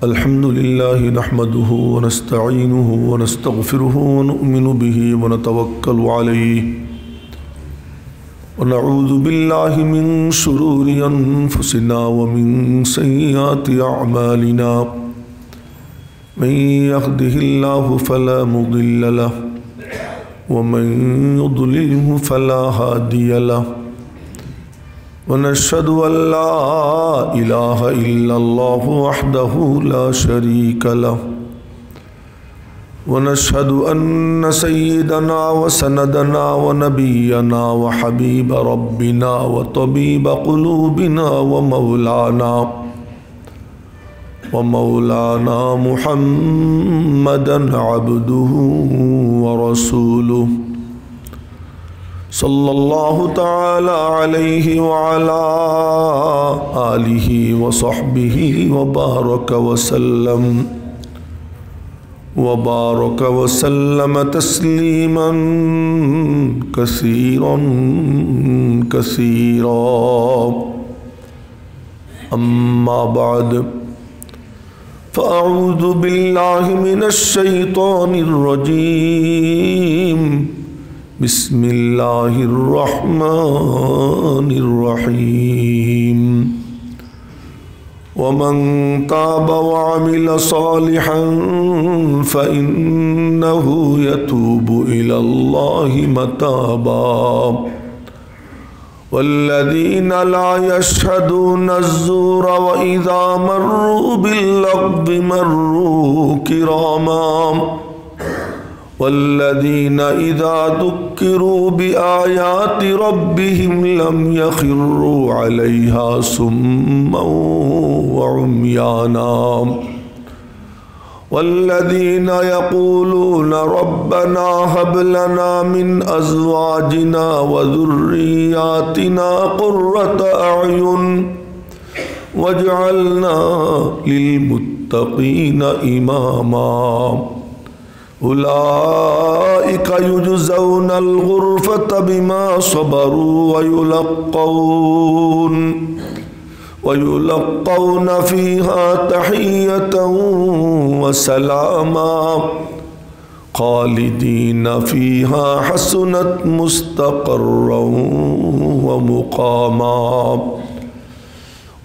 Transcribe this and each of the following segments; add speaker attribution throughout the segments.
Speaker 1: अल्हम्दुलिल्लाहि नहमदुहु व नस्तईनुहु व नस्तगफिरुहु व नु'मिनु बिहि व नतवक्कलु अलैहि व नऊज़ु बिल्लाहि मिन शुरूरि अनफुसिना व मिन सय्यिआति अअमालिना मन यहदिहिल्लाहु फला मुदिल्ल लहु व मन युद्लिलहु फला हादिय लहु वनश्हदु अल्ला इलाहा इल्लल्लाहु वहदहु ला शरीका लहु वनश्हदु अन्न सय्यिदना व सनदना व नबियना व हबीब रब्बिना व तबीब क़ुलूबिना व मौलाना मुहम्मदन अब्दुहु व रसूलुहु सल्लल्लाहु तआला अलैहि व अला आलिहि व सहबिहि व बारक व सल्लम तस्लीमन कसीरन कसीरा अम्मा बाद फ़अऊज़ु बिल्लाहि मिनश शैतानिर रजीम बिस्मिल्लाहिर्रहमानिर्रहीम वमन ताब वअमिल सालिहन फ़इन्नहु यतूबु इलल्लाहि मताबा वल्लज़ीन ला यशहदून अज़्ज़ूर व इज़ा मर्रू बिल्लग़्वि मर्रू किरामा वल्लज़ीन इज़ा ज़ुक्किरू बिआयाति रब्बिहिम लम यख़िर्रू अलैहा सुम्मन व उम्याना वल्लज़ीन यक़ूलून रब्बना हब लना मिन अज़वाजिना व ज़ुर्रिय्यातिना क़ुर्रत अयुन वजअलना लिलमुत्तक़ीन इमामा उलाइका युजज़ौनल गुरफ़त बिमा सबरू वयुलक़्क़ौन फ़ीहा तहिय्यतन व सलामा ख़ालिदीन फ़ीहा हसुनत मुस्तक़र्रन व मुक़ामा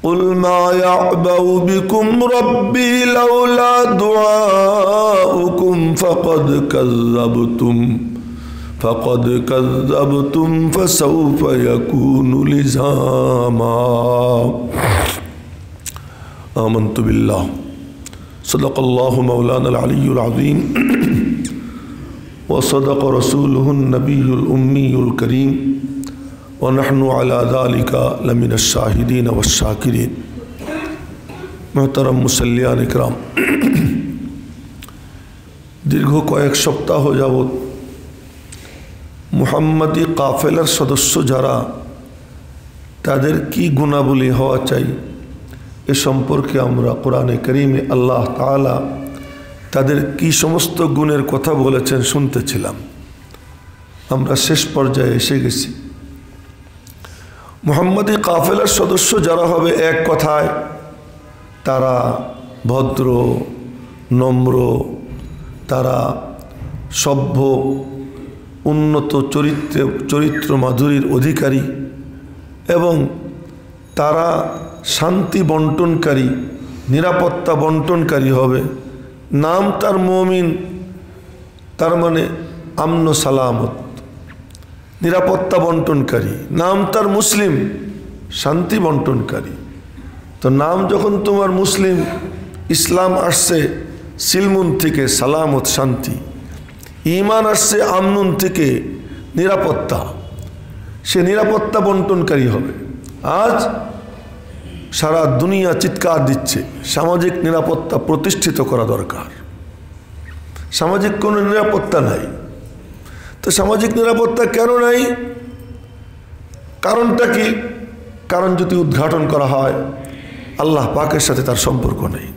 Speaker 1: क़ुल मा यअबअु बिकुम रब्बी लौला दुआउकुम फ़क़द कज़्ज़बतुम फ़सौफ़ यकूनु लिज़ामा आमन्तु बिल्लाह सदक़ल्लाहु मौलानल अलियुल अज़ीम व सदक़ रसूलुहुन नबियुल उम्मियुल करीम व नहनु अला ज़ालिका लमिनश शाहिदीन वश्शाकिरीन। मोहतरम मुसल्लियान इकराम, दीर्घ कয়েক সপ্তাহ যাবৎ মুহাম্মাদি কাফেলার সদস্য যারা, তাদের কি গুণাবলী হওয়া চাই এ সম্পর্কে আমরা কোরআনে কারীমে আল্লাহ তাআলা তাদের কি সমস্ত গুণের কথা বলেছেন শুনতেছিলাম। আমরা শেষ পর্যায়ে এসে গেছি। মুহাম্মাদি কাফেলার সদস্য যারা হবে, এক কথায় তারা ভদ্র, নম্র, তারা সভ্য, উন্নত চরিত্র মাধুরীর অধিকারী এবং তারা শান্তি বন্টনকারী, নিরাপত্তা বন্টনকারী হবে। নাম তার মুমিন, তার মানে আমন সালামত, নিরাপত্তা বন্টনকারী। নাম তার মুসলিম, শান্তি বন্টনকারী। তো নাম যখন তোমার মুসলিম, ইসলাম আসছে সিলমুন থেকে সালামত শান্তি, ঈমান আসছে আমনুন থেকে নিরাপত্তা, সে নিরাপত্তা বন্টনকারী হবে। আজ সারা দুনিয়া চিৎকার দিচ্ছে সামাজিক নিরাপত্তা প্রতিষ্ঠিত করা দরকার। সামাজিক কোনো নিরাপত্তা নাই। তো সামাজিক নিরাপত্তা কেন নাই? কারণটা কি? কারণ যদি উদ্ঘাটন করা হয়, আল্লাহ পাকের সাথে তার সম্পর্ক নেই।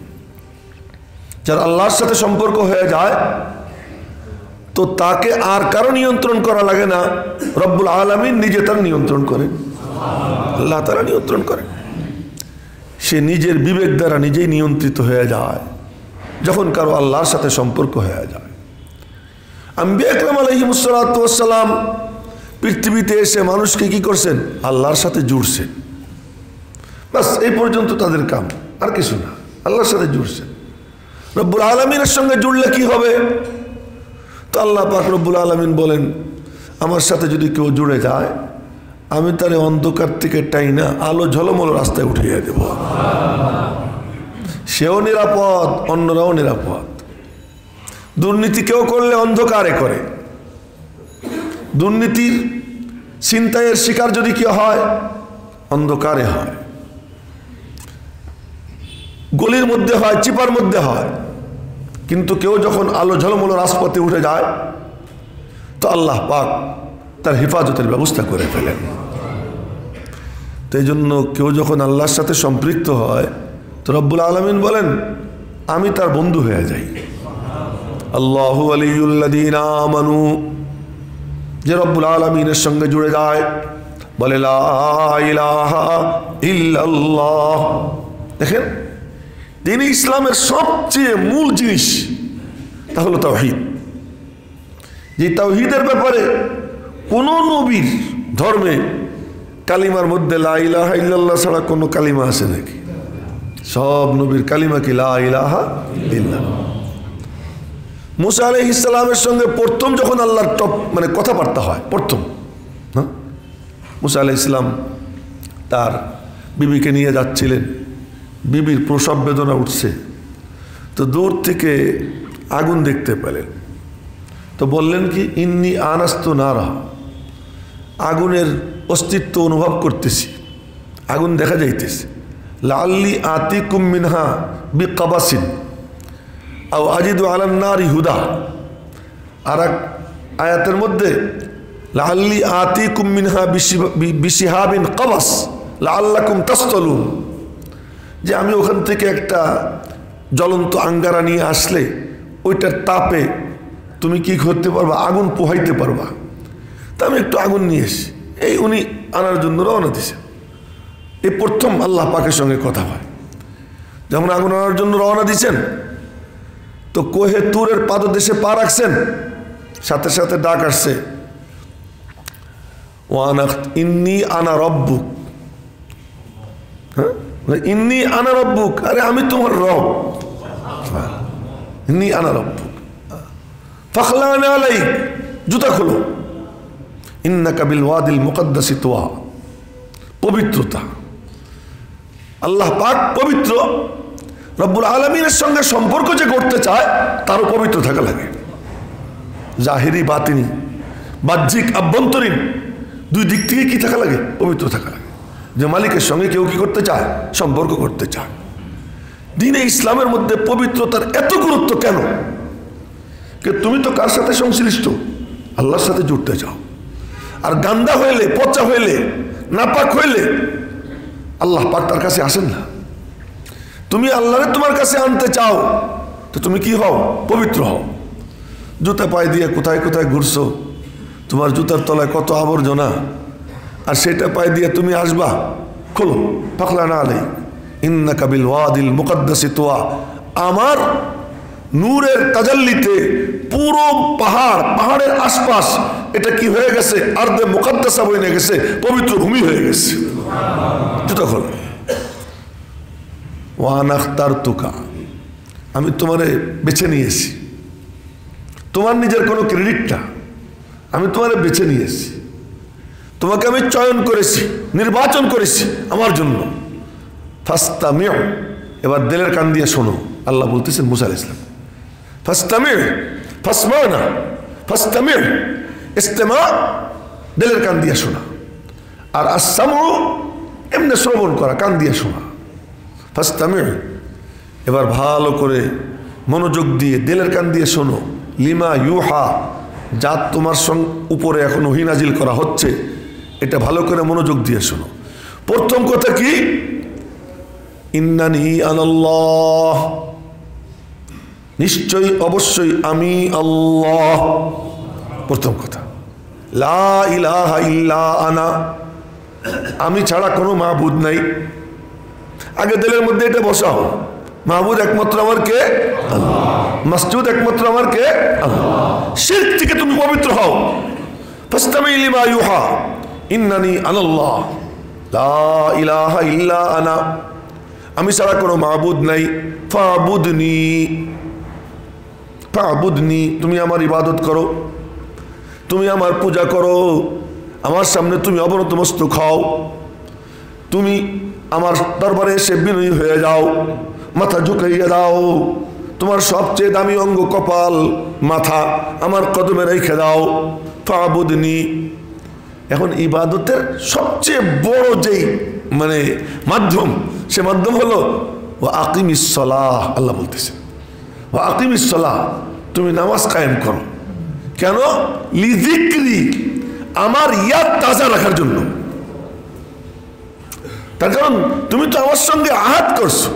Speaker 1: যার আল্লাহর সাথে সম্পর্ক হয়ে যায় তো তাকে আর কারো নিয়ন্ত্রণ করা লাগে না, রব্বুল আলামিন নিজে তার নিয়ন্ত্রণ করেন, আল্লাহ তাআলা নিয়ন্ত্রণ করেন। সে নিজের বিবেক দ্বারা নিজেই নিয়ন্ত্রিত হয়ে যায় যখন কারো আল্লাহর সাথে সম্পর্ক হয়ে যায়। আম্বিয়া আকরাম আলাইহিমুস সালাতু ওয়াস সালাম পৃথিবীতে এসে মানুষকে কি করছেন? আল্লাহর সাথে জুড়ছেন, বাস এই পর্যন্ত তাদের কাম, আর কিছু না। আল্লাহর সাথে জুড়ছেন। রব্বুল আলামিনের সঙ্গে জুড়লে কি হবে? তো আল্লাহ পাক রব্বুল আলামিন বলেন, আমার সাথে যদি কেউ জুড়ে যায় আমি তার অন্ধকার থেকে টাইনা আলো ঝলমল রাস্তায় উঠিয়ে দেব। সেও নিরাপদ, অন্যরাও নিরাপদ। দুর্নীতি কেউ করলে অন্ধকারে করে, দুর্নীতির ছিনতাইয়ের শিকার যদি কেউ হয় অন্ধকারে হয়, গলির মধ্যে হয়, চিপার মধ্যে হয়। কিন্তু কেউ যখন আলো ঝলমল রাজপথে উঠে যায় তো আল্লাহ পাক তার হেফাজতের ব্যবস্থা করে ফেলেন। তো এই জন্য কেউ যখন আল্লাহর সাথে সম্পৃক্ত হয় তো রব্বুল আলামিন বলেন আমি তার বন্ধু হয়ে যাই। আল্লাহু ওয়ালিয়ুল্লাযীনা আমানু, যে রব্বুল আলামিনের সঙ্গে জুড়ে যায় বলে লা ইলাহা ইল্লাল্লাহ। দেখেন, দ্বীন ইসলামের সবচেয়ে মূল জিনিস তা হলো তাওহীদ। যে তাওহীদের ব্যাপারে কোন নবীর ধর্মে কালিমার মধ্যে লা ইলাহা ইল্লাল্লাহ ছাড়া কোনো কালিমা আছে নাকি? সব নবীর কালিমা কি লা ইলাহা ইল্লাল্লাহ। মুসা আলাইহিস সালামের সঙ্গে প্রথম যখন আল্লাহর কথাবার্তা হয়, প্রথম মুসা আলাইহিস সালাম তার বিবিকে নিয়ে যাচ্ছিলেন, বিবির প্রসব বেদনা উঠছে, তো দূর থেকে আগুন দেখতে পেলেন। তো বললেন কি, ইন্নী আনাস্তু নারা, আগুনের অস্তিত্ব অনুভব করতেছি, আগুন দেখা যাইতেছে। লাআল্লি আতিকুম মিনহা বিকাবাসিন আও আজিদু আলান নারি হুদা। আর এক আয়াতের মধ্যে লাআল্লি আতিকুম মিনহা বিশিহাবিন কাবাস লাআল্লাকুম তাসতালুন, যে আমি ওখান থেকে একটা জ্বলন্ত আঙ্গারা নিয়ে আসলে ওইটার তাপে তুমি কি করতে পারবা? আগুন পোহাইতে পারবা। তা আমি একটু আগুন নিয়ে এসি, এই উনি আনার জন্য রওনা দিয়েছেন। এই প্রথম আল্লাহ পাকের সঙ্গে কথা হয়। যখন আগুন আনার জন্য রওনা দিয়েছেন তো কোহে তুরের পাদদেশে পা রাখছেন, সাথে সাথে ডাক আসছে, ইন্নী আনা রব্বুক। হ্যাঁ, ইন্নী আনা রব্বুক, আরে আমি তোমার রব। ইন্নী আনা রব্বুক ফাখলানা আলাইক, জুতা খোলো। ইন্নাকা বিল ওয়াদিল মুকদ্দাসি তুয়া, পবিত্রতা। আল্লাহ পাক পবিত্র। রব্বুল আলামিনের সঙ্গে সম্পর্ক যে করতে চায় তারও পবিত্র থাকা লাগে। জাহিরি বাতিনি, বাহ্যিক আভ্যন্তরীণ দুই দিক থেকে কি থাকা লাগে? পবিত্র থাকা লাগে। যে মালিকের সঙ্গে কেউ কি করতে চায়? সম্পর্ক করতে চায়। দ্বীনে ইসলামের মধ্যে পবিত্রতার এত গুরুত্ব কেন? তুমি তো কার সাথে সংশ্লিষ্ট? আল্লাহর সাথে জুড়তে চাও। আর গান্দা হইলে, পচা হইলে, নাপাক হইলে আল্লাহ পাক তার কাছে আসেন না। তুমি আল্লাহরে তোমার কাছে আনতে চাও তো তুমি কি হও? পবিত্র হও। জুতা পায়ে দিয়ে কোথায় কোথায় ঘুরছো, তোমার জুতার তলায় কত আবর্জনা, আর সেটা পায়ে দিয়ে তুমি আসবা, খোলো। ফাখলানা আলাইক ইন্নাকা বিল ওয়াদিল মুকদ্দাসি তুয়া। আমার নূরের তাজাল্লিতে পুরো পাহাড়ের আশপাশ এটা কি হয়ে গেছে? আরদে মুকদ্দাসা বনে গেছে, পবিত্র ভূমি হয়ে গেছে। জুতা খোলো। ওয়ান আখতারতুকা, আমি তোমারে বেছে নিয়েছি। তোমার নিজের কোনো ক্রেডিট না, আমি তোমারে বেছে নিয়েছি, তোমাকে আমি চয়ন করেছি, নির্বাচন করেছি আমার জন্য। ফাস্তামিউ, এবার দিলের কান দিয়ে শোনো। আল্লাহ বলতেছেন মুসা আলাইহিস সালাম, ফাস্তামিউ ফাসমাউ না, ফাস্তামিউ ইস্তেমা, দিলের কান দিয়ে শোনা। আর আসসামু এমনি শ্রবণ করা, কান দিয়ে শোনা। ফাস্তামিউ, এবার ভালো করে মনোযোগ দিয়ে দিলের কান দিয়ে শোনো। লিমা ইউহা, যা তোমার উপরে এখন ওহী নাজিল করা হচ্ছে এটা ভালো করে মনোযোগ দিয়ে শোনো। প্রথম কথা কি? ইন্নানি আনাল্লাহ, নিশ্চয়ই অবশ্যই আমি আল্লাহ। প্রথম কথা, লা ইলাহা ইল্লা আনা, আমি ছাড়া কোনো মাবুদ নাই। আগে দিলের মধ্যে এটা বসাও, মাবুদ একমাত্র আমার কে? আল্লাহ। মাসজুদ একমাত্র আমার কে? আল্লাহ। শিরক থেকে তুমি পবিত্র হও। ফাসতামি লিমা ইউহা ইন্নানি আনাল্লাহ লা ইলাহা ইল্লা আনা, আমি ছাড়া কোনো মাবুদ নাই। ফাবুদনি, ফাবুদনি, তুমি আমার ইবাদত করো, তুমি আমার পূজা করো, আমার সামনে তুমি অবনত মস্তক হও, তুমি আমার দরবারে এসে বিনয়ী হয়ে যাও, মাথা ঝুঁকাইয়া দাও, তোমার সবচেয়ে দামি অঙ্গ কপাল, মাথা আমার কদমে রেখে দাও। ফাবুদনি। এখন ইবাদতের সবচেয়ে বড় যেই মানে মাধ্যম, সে মাধ্যম হলো ওয়া আকিমিস সালাহ। আল্লাহ বলতেছে ওয়া আকিমিস সালাহ, তুমি নামাজ কায়েম করো। কেন? লিযিকরি, আমার ইয়াদ তাজা রাখার জন্য। তার কারণ তুমি তো আমার সঙ্গে আহাত করছো,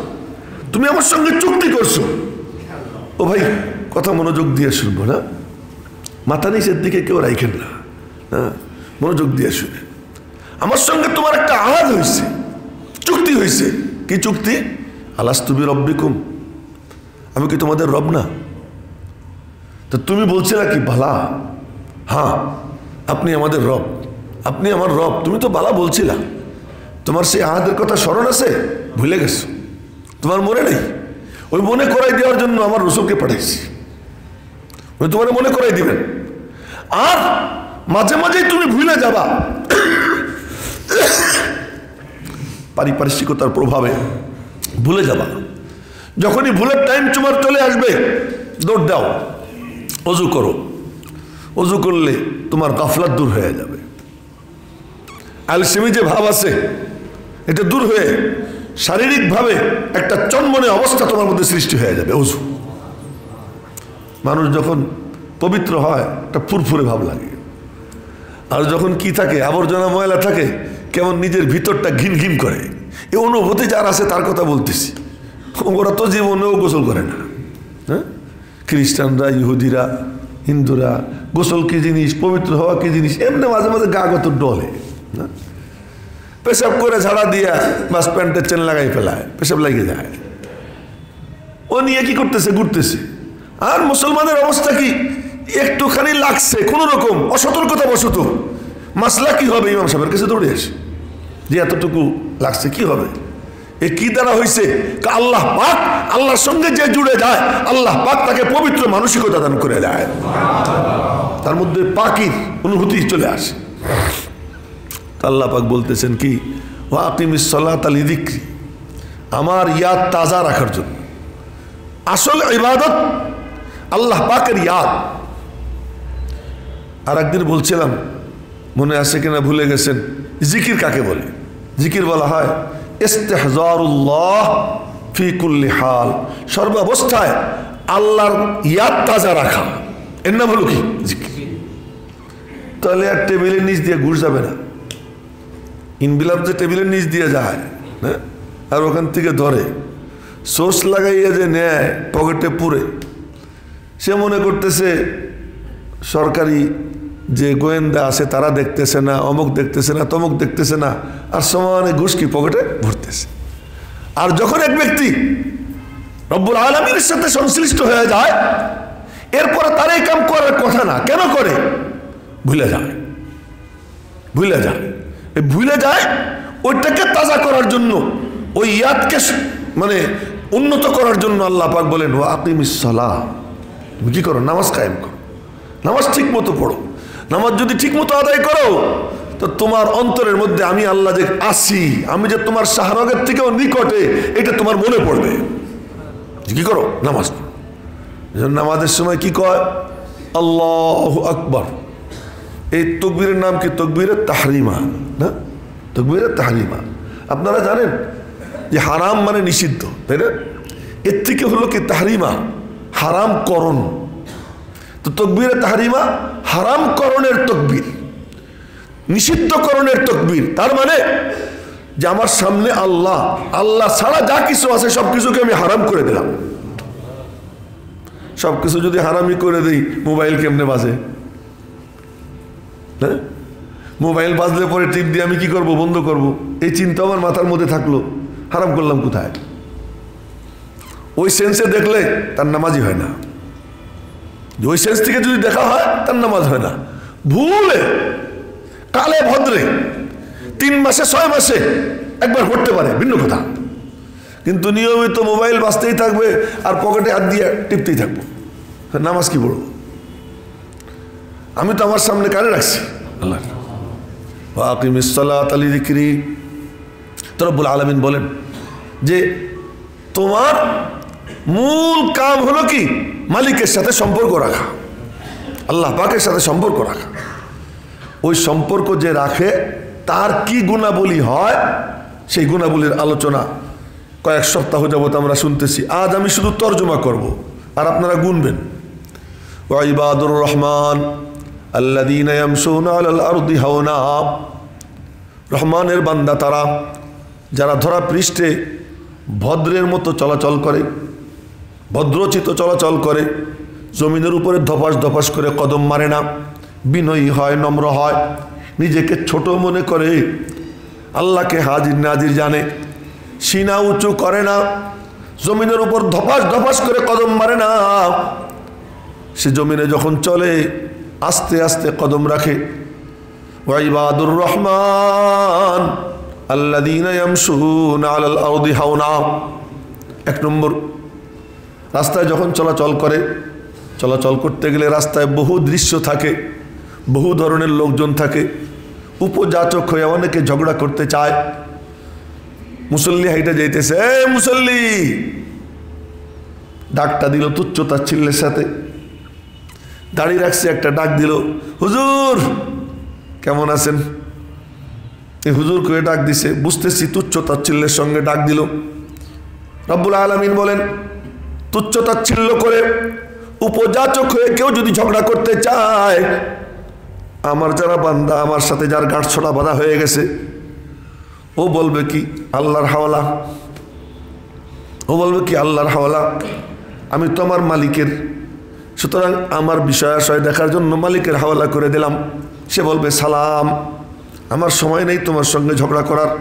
Speaker 1: তুমি আমার সঙ্গে চুক্তি করছো। ও ভাই, কথা মনোযোগ দিয়ে শুনবো না, মাথা নিচের দিকে কেউ রাখেন না, হ্যাঁ, মনোযোগ দিয়ে শুনে। আমার সঙ্গে তোমার একটা আহাত হয়েছে, চুক্তি হয়েছে। কি চুক্তি? আলাস্তু বিরব্বিকুম, আমি কি তোমাদের রব না? তো তুমি বলছো কি বালা? হ্যাঁ, আপনি আমাদের রব, আপনি আমার রব। তুমি তো বালা বলছিলা, তোমার সেই আহাদের কথা স্মরণ আছে? ভুলে গেছো, তোমার মনে নেই? ওই মনে করাই দেওয়ার জন্য আমার রসুলকে পাঠাইছি, উনি তোমার মনে করাই দিবেন। আর মাঝে মাঝেই তুমি ভুলে যাবা, পারিপার্শ্বিকতার প্রভাবে ভুলে যাবা। যখনই ভুলের টাইম তোমার চলে আসবে, দৌড় দাও, অজু করো। অজু করলে তোমার গাফলাত দূর হয়ে যাবে, আলসেমি যে ভাব আছে এটা দূর হয়ে শারীরিকভাবে একটা চনমনে অবস্থা তোমার মধ্যে সৃষ্টি হয়ে যাবে। অজু, মানুষ যখন পবিত্র হয় একটা ফুরফুরে ভাব লাগে। আর যখন কি থাকে, আবর্জনা ময়লা থাকে, কেমন নিজের ভিতরটা ঘিন ঘিন করে। এই অনুভূতি যার আছে তার কথা বলতেছি। ওরা তো জীবনেও গোসল করে না, হ্যাঁ? খ্রিস্টানরা, ইহুদিরা, হিন্দুরা গোসল কি জিনিস, পবিত্র হওয়া কি জিনিস, এমনি মাঝে মাঝে গা গত ডলে, পেশাব করে ঝাড়া দিয়া বাস প্যান্টের চেন লাগাই ফেলায়, পেশাব লাগিয়ে যায়। ও নিয়ে কি করতেছে? ঘুরতেছে। আর মুসলমানের অবস্থা কি? একটুখানি লাগছে কোন রকম অসতর্কতা বশত, মাসলা কি হবে? ইমাম সাহেবের কাছে দৌড়ে আসে যে এতটুকু লাগছে, কি হবে? এ কি দ্বারা হয়েছে? আল্লাহ পাক, আল্লাহর সঙ্গে যে জুড়ে যায় আল্লাহ পাক তাকে পবিত্র মানসিকতা দান করে দেয়, তার মধ্যে পাকির অনুভূতি চলে আসে। আল্লাহ পাক বলতেছেন কি? ওয়া আকিমিস সালাতা লিযিকরি, আমার ইয়াদ তাজা রাখার জন্য। আসল ইবাদত আল্লাহ পাকের ইয়াদ। আর একদিন বলছিলাম, মনে আছে কিনা ভুলে গেছেন, জিকির কাকে বলে? জিকির বলা হয় ইস্তিহজারুল্লাহ ফি কুল্লি হাল, সর্বাবস্থায় আল্লাহর ইয়াদ তাজা রাখা, এর নাম হলো কি? জিকির। তাহলে আর টেবিলের নিচ দিয়ে ঘুষ যাবে না। ইনবিলাপ যে টেবিলের নিচ দিয়ে যায়, হ্যাঁ, আর ওখান থেকে ধরে সোস লাগাইয়া যে নেয় পকেটে পুরে, সে মনে করতেছে সরকারি যে গোয়েন্দা আছে তারা দেখতেছে না, অমুক দেখতেছে না, তমুক দেখতেছে না, আর সমানে ঘুষ কি পকেটে ভরতেছে। আর যখন এক ব্যক্তি রব্বুল আলামিনের সাথে সংশ্লিষ্ট হয়ে যায়, এরপরে তার এই কাম করার কথা না, কেন করে? ভুলে যায়, ভুলে যায়। এই ভুলে যায়, ওইটাকে তাজা করার জন্য, ওই ইয়াদকে মানে উন্নত করার জন্য আল্লাহ পাক বলেন ওয়া আকিমিস সালাহ, তুমি কি করো? নামাজ কায়েম করো, নামাজ ঠিক মতো পড়ো। নামাজ যদি ঠিক মতো আদায় করো তো তোমার অন্তরের মধ্যে আমি আল্লাহ যে আসি, আমি যে তোমার শাহরগের থেকেও নিকটে, এটা তোমার মনে পড়বে। কি করো? নামাজ পড়ো। নামাজের সময় কি কয়? আল্লাহু আকবার। এই তাকবীরের নাম কি? তাকবীরে তাহরিমা, না? তাকবীরে তাহরিমা। আপনারা জানেন যে হারাম মানে নিষিদ্ধ, তাই না? এর থেকে হলো কি তাহরিমা, হারাম করণ। তো তাকবীরে তাহরিমা হারাম করণের তাকবীর, নিষিদ্ধ করণের তাকবীর। তার মানে যে আমার সামনে আল্লাহ, আল্লাহ ছাড়া যা কিছু আছে সব কিছুকে আমি হারাম করে দিলাম। সব কিছু যদি হারামি করে দিই, মোবাইল কেমনে বাজে, হ্যাঁ, মোবাইল বাজলে পরে টিপ দিয়ে আমি কি করব, বন্ধ করব, এই চিন্তা আমার মাথার মধ্যে থাকলো, হারাম করলাম কোথায়? ওই সেন্সে দেখলে তার নামাজই হয় না। ওই সেন্স থেকে যদি দেখা হয় তার নামাজ হয় না। ভুলে কালে ভদ্রে 3 মাসে 6 মাসে একবার করতে পারে, ভিন্ন কথা। কিন্তু নিয়মিত মোবাইল বাজতেই থাকবে আর পকেটে হাত দিয়ে টিপতেই থাকবো, নামাজ কি পড়বো? আমি তো আমার সামনে কানে রাখছি আল্লাহ, ওয়াকিমিস সালাতা লিযিকরি। তো রব্বুল আলামিন বলেন যে তোমার মূল কাম হলো কি? মালিকের সাথে সম্পর্ক রাখা, আল্লাহ পাকের সাথে সম্পর্ক রাখা। ওই সম্পর্ক যে রাখে তার কি গুণাবলী হয়, সেই গুণাবলীর আলোচনা কয়েক সপ্তাহ যাবত আমরা শুনতেছি। আজ আমি শুধু তর্জমা করব আর আপনারা গুনবেন। ওয়া ইবাদুর রহমান আল্লাযীনা ইয়ামশুনা আলাল আরদি হাওনা। রহমানের বান্দা তারা যারা ধরা পৃষ্ঠে ভদ্রের মতো চলাচল করে, ভদ্রচিত চলাচল করে, জমিনের উপরে ধপাস ধপাস করে কদম মারে না, বিনয়ী হয়, নম্র হয়, নিজেকে ছোট মনে করে, আল্লাহকে হাজির নাজির জানে, সিনা উঁচু করে না, জমিনের উপর ধপাস ধপাস করে কদম মারে না। সে জমিনে যখন চলে আস্তে আস্তে কদম রাখে। ওয়া ইবাদুর রহমান আল্লাযীনা ইয়ামশুনা আলাল আরদি হাওনা। 1 নম্বর, রাস্তায় যখন চলাচল করে, চলাচল করতে গেলে রাস্তায় বহু দৃশ্য থাকে, বহু ধরনের লোকজন থাকে, উপযাচক হয়ে অনেকে ঝগড়া করতে চায়। মুসল্লি হাইটা যাইতেছে, এ মুসল্লি, ডাকটা দিল তুচ্ছ তাচ্ছিল্যের সাথে, দাঁড়িয়ে রাখছে, একটা ডাক দিল, হুজুর কেমন আছেন? এই হুজুর করে ডাক দিছে, বুঝতেছি তুচ্ছ তাচ্ছিল্যের সঙ্গে ডাক দিল। রব্বুল আলামিন বলেন, তুচ্ছ তাচ্ছিল্য করে উপযাচক হয়ে কেউ যদি ঝগড়া করতে চায়, আমার যারা বান্দা, আমার সাথে যার গাঁটছড়া বাঁধা হয়ে গেছে, ও বলবে কি আল্লাহর হাওলা, ও বলবে কি আল্লাহর হাওলা, আমি তো আমার মালিকের, সুতরাং আমার বিষয় আশয় দেখার জন্য মালিকের হাওলা করে দিলাম। সে বলবে সালাম, আমার সময় নেই তোমার সঙ্গে ঝগড়া করার,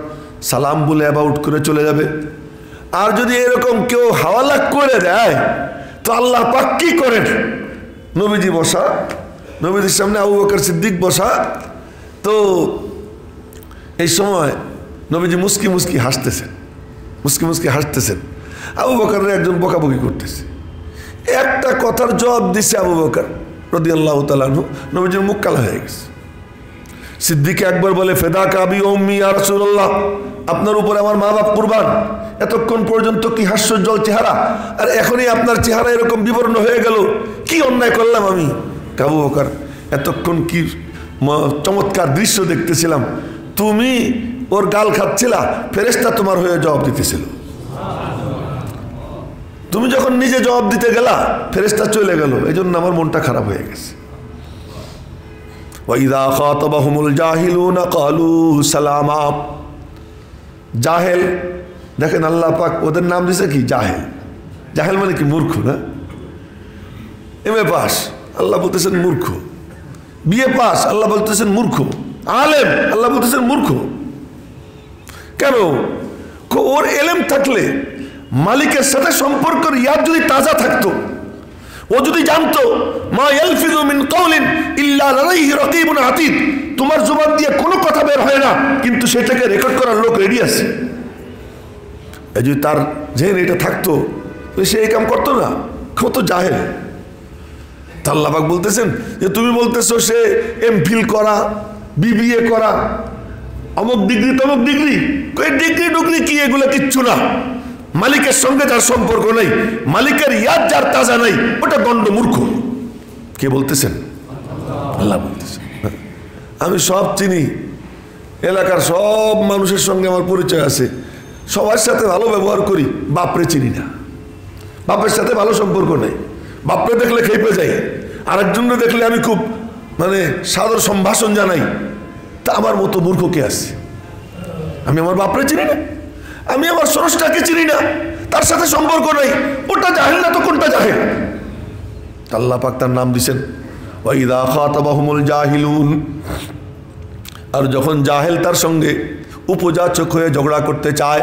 Speaker 1: সালাম বলে অ্যাবাউট করে চলে যাবে। আর যদি এরকম কেউ হাওয়ালা করে দেয় তো আল্লাহ পাক কি করেন? নবীজি বসা, নবীজির সামনে আবু বকর সিদ্দিক বসা, তো এই সময় নবীজি মুস্কি মুস্কি হাসতেছেন, মুস্কি মুস্কি হাসতেছেন, আবু বকরের একজন বকাবকি করতেছে। একটা কথার জবাব দিছে আবু বকর রাদিয়াল্লাহু তাআলা আনহু, নবীজির মুখ কালো হয়ে গেছে। সিদ্দিকে একবার বলে, ফেদাকা আবি ওয়া উম্মি ইয়া রাসূলুল্লাহ, আপনার উপরে আমার মা বাপ কুরবান। এতক্ষণ পর্যন্ত কি হাস্যজ্জ্বল চেহারা, আর এখনই আপনার চেহারা এরকম বিবর্ণ হয়ে গেল, কি অন্যায় করলাম আমি? আবু বকর, এতক্ষণ কি চমৎকার দৃশ্য দেখতেছিলাম, তুমি ওর গাল খাচ্ছিলা, ফেরেশতা তোমার হয়ে জবাব দিতেছিল। তুমি যখন নিজে জবাব দিতে গেলা, ফেরেশতা চলে গেল, এই জন্য আমার মনটা খারাপ হয়ে গেছে। ওয়াইদা খাতাবাহুমুল জাহিলুনা ক্বালু সালামা। জাহেল, দেখেন আল্লাহ পাক ওদের নাম দিয়েছে কি? জাহেল। জাহেল মানে কি? মূর্খ না? এমএ পাস, আল্লাহ বলতেছেন মূর্খ। বিএ পাস, আল্লাহ বলতেছেন মূর্খ। আলেম, আল্লাহ বলতেছেন মূর্খ। কেন? ওর এলেম থাকলে, মালিকের সাথে সম্পর্কের ইয়াদ যদি তাজা থাকতো, ও যদি জানতো মা ইয়ালফিযু মিন কাওলিন ইল্লা লাদাইহি রাকীবুন আতীদ, তোমার জবান দিয়ে কোনো কথা বের হয় না, কিন্তু সেটাকে রেকর্ড করার লোক রেডি আছে। এই যদি তার জেন এটা থাকতো, সে এই কাম করতো না। কত জাহেল। আল্লাহ পাক বলতেছেন যে তুমি বলতেছো সে এমফিল করা, বিবিএ করা, অমুক ডিগ্রি তমুক ডিগ্রি, ডিগ্রি ডুগ্রি কি, এগুলো কিচ্ছু না। মালিকের সঙ্গে যার সম্পর্ক নেই, মালিকের ইয়াদ যার তাজা নাই, ওটা দণ্ড মূর্খ। কে বলতেছেন? আল্লাহ বলতেছেন। আমি সব চিনি, এলাকার সব মানুষের সঙ্গে আমার পরিচয় আছে, সবার সাথে ভালো ব্যবহার করি, বাপরে চিনি না, বাপের সাথে ভালো সম্পর্ক নেই, বাপরে দেখলে খেপে যাই, আরেকজনকে দেখলে আমি খুব সাদর সম্ভাষণ জানাই। তা আমার মতো মূর্খ কে আছে? আমি আমার বাপরে চিনি না, আমি আমার স্রষ্টাকে চিনি না, তার সাথে সম্পর্ক নাই, ওটা জাহেল না তো কোনটা জাহেল? আল্লাহ পাক তার নাম দিছেন ওয়া ইযা খাতাবাহুমুল জাহিলুন, আর যখন জাহেল তার সঙ্গে উপযাচক হয়ে ঝগড়া করতে চায়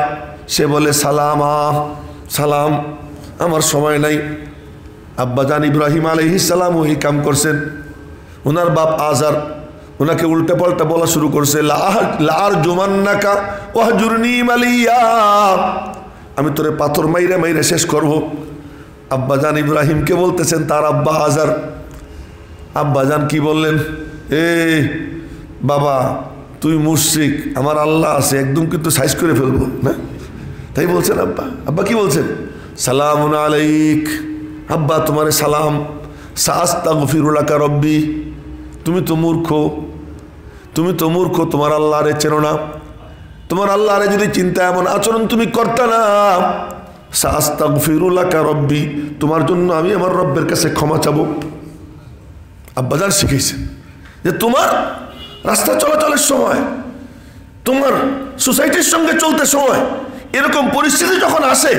Speaker 1: সে বলে সালামা, সালাম, আমার সময় নাই। আব্বাজান ইব্রাহিম আলাইহিস সালাম ওই কাম করছেন। ওনার বাপ আজার ওনাকে উল্টে পাল্টা বলা শুরু করছে, লাআরজুমান্নাকা ওয়াহজুরনি মালিয়া, আমি তোরে পাথর মাইরে মাইরে শেষ করব। আব্বাজান ইব্রাহিমকে বলতেছেন তার আব্বা আজার। আব্বাজান কি বললেন, এ বাবা তুই মুশরিক, আমার আল্লাহ আছে, একদম কিন্তু সাইজ করে ফেলবো না। তাই বলছেন আব্বা। আব্বা কি বলছেন, সালামুন আলাইক, আব্বা তোমারে সালাম, সাআস্তাগফিরু লাকা রব্বি, তুমি তো মূর্খ, তুমি তো মূর্খ, তোমার আল্লাহরে চেনো না। তোমার আল্লাহরে যদি চিন্তা এমন আচরণ তুমি করতে না, সাআস্তাগফিরু লাকা রব্বি, তোমার জন্য আমি আমার রব্বের কাছে ক্ষমা চাবো। আব্বাজান শিখেছেন যে তোমার রাস্তা চলাচলের সময়, তোমার সোসাইটির সঙ্গে চলতে সময় এরকম পরিস্থিতি যখন আসে,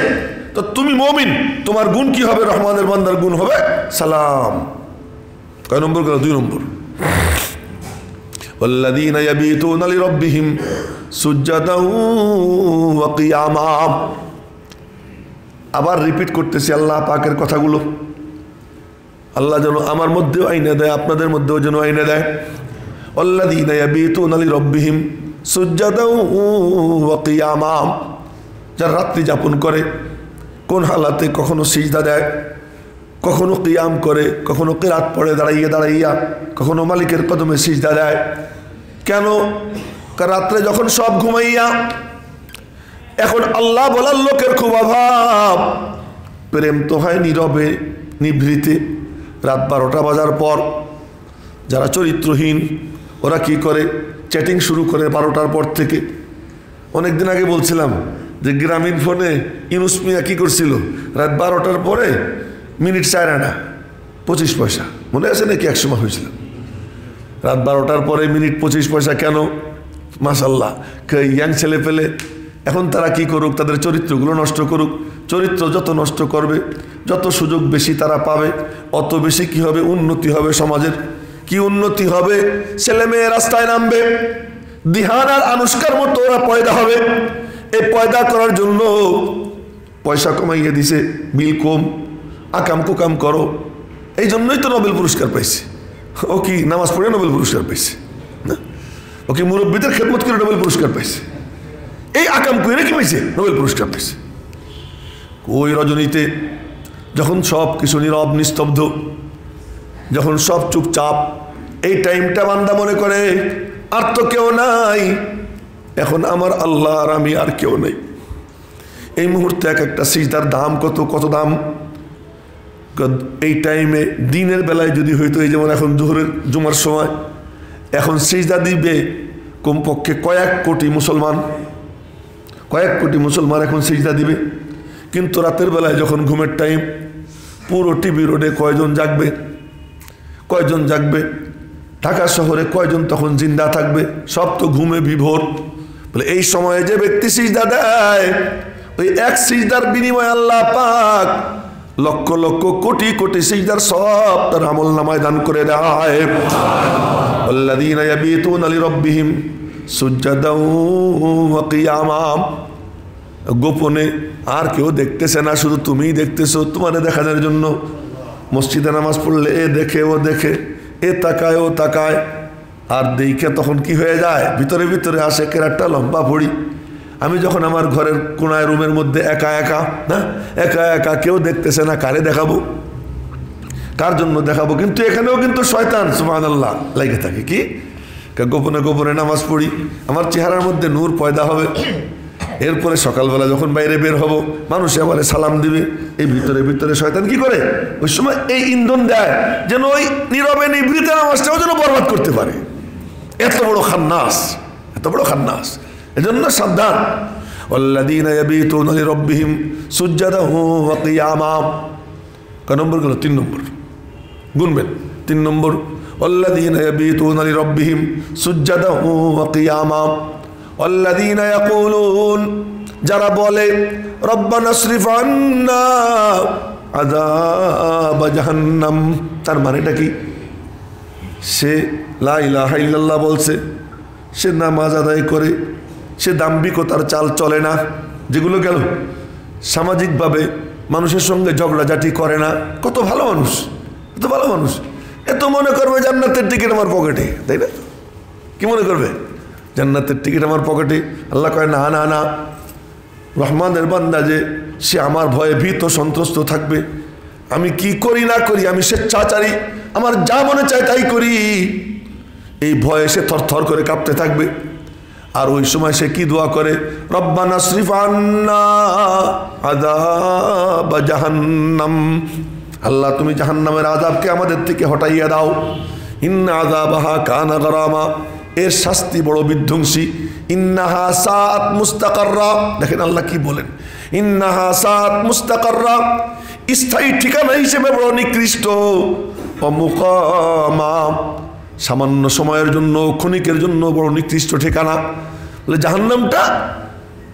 Speaker 1: তো তুমি মুমিন, তোমার গুণ কি হবে? রহমানের বান্দার গুণ হবে সালাম। কয় নম্বর গেল? 2 নম্বর। ওয়াল্লাযীনা ইয়াবীতুনা লিরাব্বিহিম সুজদান ওয়া কিয়ামা। আবার রিপিট করতেছি আল্লাহ পাকের কথাগুলো, আল্লাহ যেন আমার মধ্যেও আইনে দেয়, আপনাদের মধ্যেও যেন আইনে দেয়। ওয়াল্লাযীনা ইয়াবীতুনা লিরাব্বিহিম সুজদান ওয়া কিয়ামা, যারা রাত্রি যাপন করে, কোন হালাতে? কখনো সিজদা দেয়, কখনো কিয়াম করে, কখনো কিরাত পড়ে দাঁড়াইয়া দাঁড়াইয়া, কখনো মালিকের কদমে সিজদা দেয়। কেন? রাত্রে যখন সব ঘুমাইয়া, এখন আল্লাহ বলার লোকের খুব অভাব, প্রেম তো হয় নীরবে নিভৃতে। রাত 12টা বাজার পর যারা চরিত্রহীন ওরা কি করে? চ্যাটিং শুরু করে 12টার পর থেকে। অনেকদিন আগে বলছিলাম যে গ্রামীণ ফোনে ইউনুস মিয়া কী করছিল, রাত 12টার পরে মিনিট 4 আনা 25 পয়সা, মনে আছে নাকি? একসময় হয়েছিল রাত 12টার পরে মিনিট 25 পয়সা। কেন? মাশাল্লাহ, ইয়াং ছেলে পেলে এখন তারা কি করুক, তাদের চরিত্রগুলো নষ্ট করুক। চরিত্র যত নষ্ট করবে, যত সুযোগ বেশি তারা পাবে, অত বেশি কি হবে? উন্নতি হবে সমাজের। কি উন্নতি হবে? ছেলে মেয়ে রাস্তায় নামবে, দিহান আর আনুষ্কার মতো ওরা পয়দা হবে। এই পয়দা করার জন্য পয়সা কমাইয়ে দিছে, বিল কম, আকাম কুকাম করো। এই জন্যই তো নোবেল পুরস্কার পাইছে। ও কি নামাজ পড়ে নোবেল পুরস্কার পাইছে না? ও কি মুরব্বীদের খেদমত করে নোবেল পুরস্কার পাইছে? এই আকাম করে কি পাইছে? নোবেল পুরস্কার পাইছে। ওই রজনীতে যখন সব কিছু নীরব নিস্তব্ধ, যখন সব চুপচাপ, এই টাইমটা বান্দা মনে করে আর তো কেউ নাই, এখন আমার আল্লাহ আর আমি, আর কেউ নেই। এই মুহূর্তে এক একটা সিজদার দাম কত, কত দাম! এই টাইমে দিনের বেলায় যদি হইতো, এই যেমন এখন জোহরের জুমার সময়, এখন সিজদা দিবে কমপক্ষে কয়েক কোটি মুসলমান, কয়েক কোটি মুসলমান এখন সিজদা দিবে। কিন্তু রাতের বেলায় যখন ঘুমের টাইম, পুরো টিভি রোডে কয়জন জাগবে? কয়জন জাগবে? ঢাকা শহরে কয়জন তখন জিন্দা থাকবে? সব তো ঘুমে বিভোর। বলে এই সময়ে যে ব্যক্তি সিজদা দেয়, ওই এক সিজদার বিনিময়ে আল্লাহ পাক লক্ষ লক্ষ কোটি কোটি সিজদার সব তার আমল নামায় দান করে দেয়। আল্লাযীনা ইয়াবীতুনা লিরাব্বিহিম সুজদান ওয়া কিয়ামা। গোপনে আর কেউ দেখতেছে না, শুধু তুমিই দেখতেছো, তোমারে দেখানোর জন্য। মসজিদে নামাজ পড়লে এ দেখে, ও দেখে, এ তাকায়, ও তাকায়, আর দেখে তখন কি হয়ে যায়? ভিতরে ভিতরে আসে কেরাটটা লম্বা পড়ি। আমি যখন আমার ঘরের কোনায় রুমের মধ্যে একা একা, না একা একা, কেউ দেখতেছে না, কারে দেখাবো, কার জন্য দেখাবো? কিন্তু এখানেও কিন্তু শয়তান সুবহানাল্লাহ লেগে থাকে। কি? গোপনে গোপনে নামাজ পড়ি, আমার চেহারার মধ্যে নূর পয়দা হবে। এরপরে সকালবেলা যখন বাইরে বের হব, মানুষ আমারে সালাম দিবে। এই ভিতরে ভিতরে শয়তান কি করে? ওই সময় এই ইন্ধন দেয় যেন ওই নীরবে নিভৃতে নামাজটাও যেন বরবাদ করতে পারে। এত বড় খান্নাস, এত বড় খান্নাস। এজন্য সাবধান। ওয়াল্লাযীনা ইয়াবীতুনা লিরাব্বিহিম সুজদান ওয়া কিয়ামা। কয় নম্বর গেল? 3 নম্বর। গুনবেন। 3 নম্বর, ওয়াল্লাযীনা ইয়াবীতুনা লিরাব্বিহিম সুজদান ওয়া কিয়ামা। ওয়াল্লাযীনা ইয়াকুলুন, যারা বলে রব্বানা ইসরিফ আন্না আযাব জাহান্নাম। তার মানেটা কি? সে লা ইলাহা ইল্লাল্লাহ বলছে, সে নামাজ আদায় করে, সে দাম্ভিকতার চাল চলে না, যেগুলো গেল সামাজিকভাবে মানুষের সঙ্গে ঝগড়াঝাটি করে না, কত ভালো মানুষ, কত ভালো মানুষ। এত মনে করবে জান্নাতের টিকিট আমার পকেটে, তাই না? কি মনে করবে? জান্নাতের টিকিট আমার পকেটে। আল্লাহ কয় না না না, রহমানের বান্দা যে সে আমার ভয়ে ভীত সন্ত্রস্ত থাকবে। আমি কি করি না করি, আমি স্বেচ্ছাচারী, আমার যা মনে চায় তাই করি, এই ভয়ে সে থরথর করে কাঁপতে থাকবে। আর ওই সময় সে কি দোয়া করে? রব্বানা সরিফ আন্না আযাব জাহান্নাম, আল্লাহ তুমি জাহান্নামের আযাবকে আমাদের থেকে হটাইয়া দাও। ইন্না আযাবাহা কানা গারামা, এর শাস্তি বড় বিধ্বংসী। ইন্নাহা সাআত মুস্তাকাররা, দেখেন আল্লাহ কি বলেন, ইন্নাহা সাআত মুস্তাকাররা, স্থায়ী ঠিকানা হিসেবে বড় নিকৃষ্ট। মুকামা, সামান্য সময়ের জন্য, ক্ষণিকের জন্য বড় নিকৃষ্ট ঠিকানা। বলে জাহান্নামটা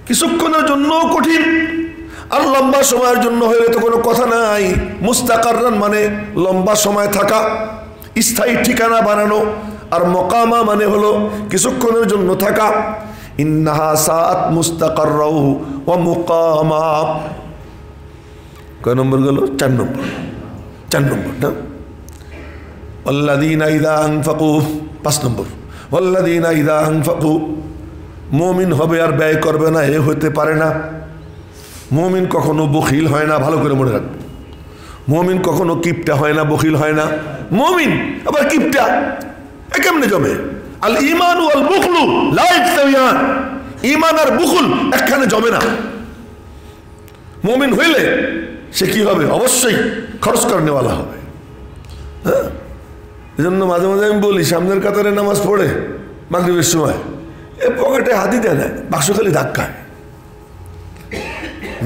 Speaker 1: কিছুক্ষণের জন্য কঠিন, আর লম্বা সময়ের জন্য হলে তো কোনো কথা নাই। মুস্তাকাররান মানে লম্বা সময় থাকা, স্থায়ী ঠিকানা বানানো। আর মকামা মানে হলো কিছুক্ষণের জন্য থাকা। ইন্নাহা সাআত মুস্তাকাররাহু ওয়া মুকামা। কয় নম্বর গেল? 4 নম্বর। 4 নম্বর না? ওয়াল্লাযীনা ইযা আনফাকু, 5 নম্বর। ওয়াল্লাযীনা ইযা আনফাকু, মুমিন হবে আর ব্যয় করবে না, এ হতে পারে না। মুমিন কখনো বখিল হয় না, ভালো করে মনে রাখবে। মুমিন কখনো কিপটা হয় না, বখিল হয় না। মুমিন আবার কিপটা, এ কেমনে জমে? আল ঈমান ওয়াল বুখলু লা ইয়াস্তাবিয়ান, ঈমান আর বুখল একখানে জমে না। মুমিন হইলে সে কি হবে? অবশ্যই খরচ করনেওয়ালা হবে। হ্যাঁ, এই জন্য মাঝে মাঝে আমি বলি, সামনের কাতারে নামাজ পড়ে মাগরিবের সময় এ পকেটে হাতি দেয় না, বাক্স খালি ধাক্কায়।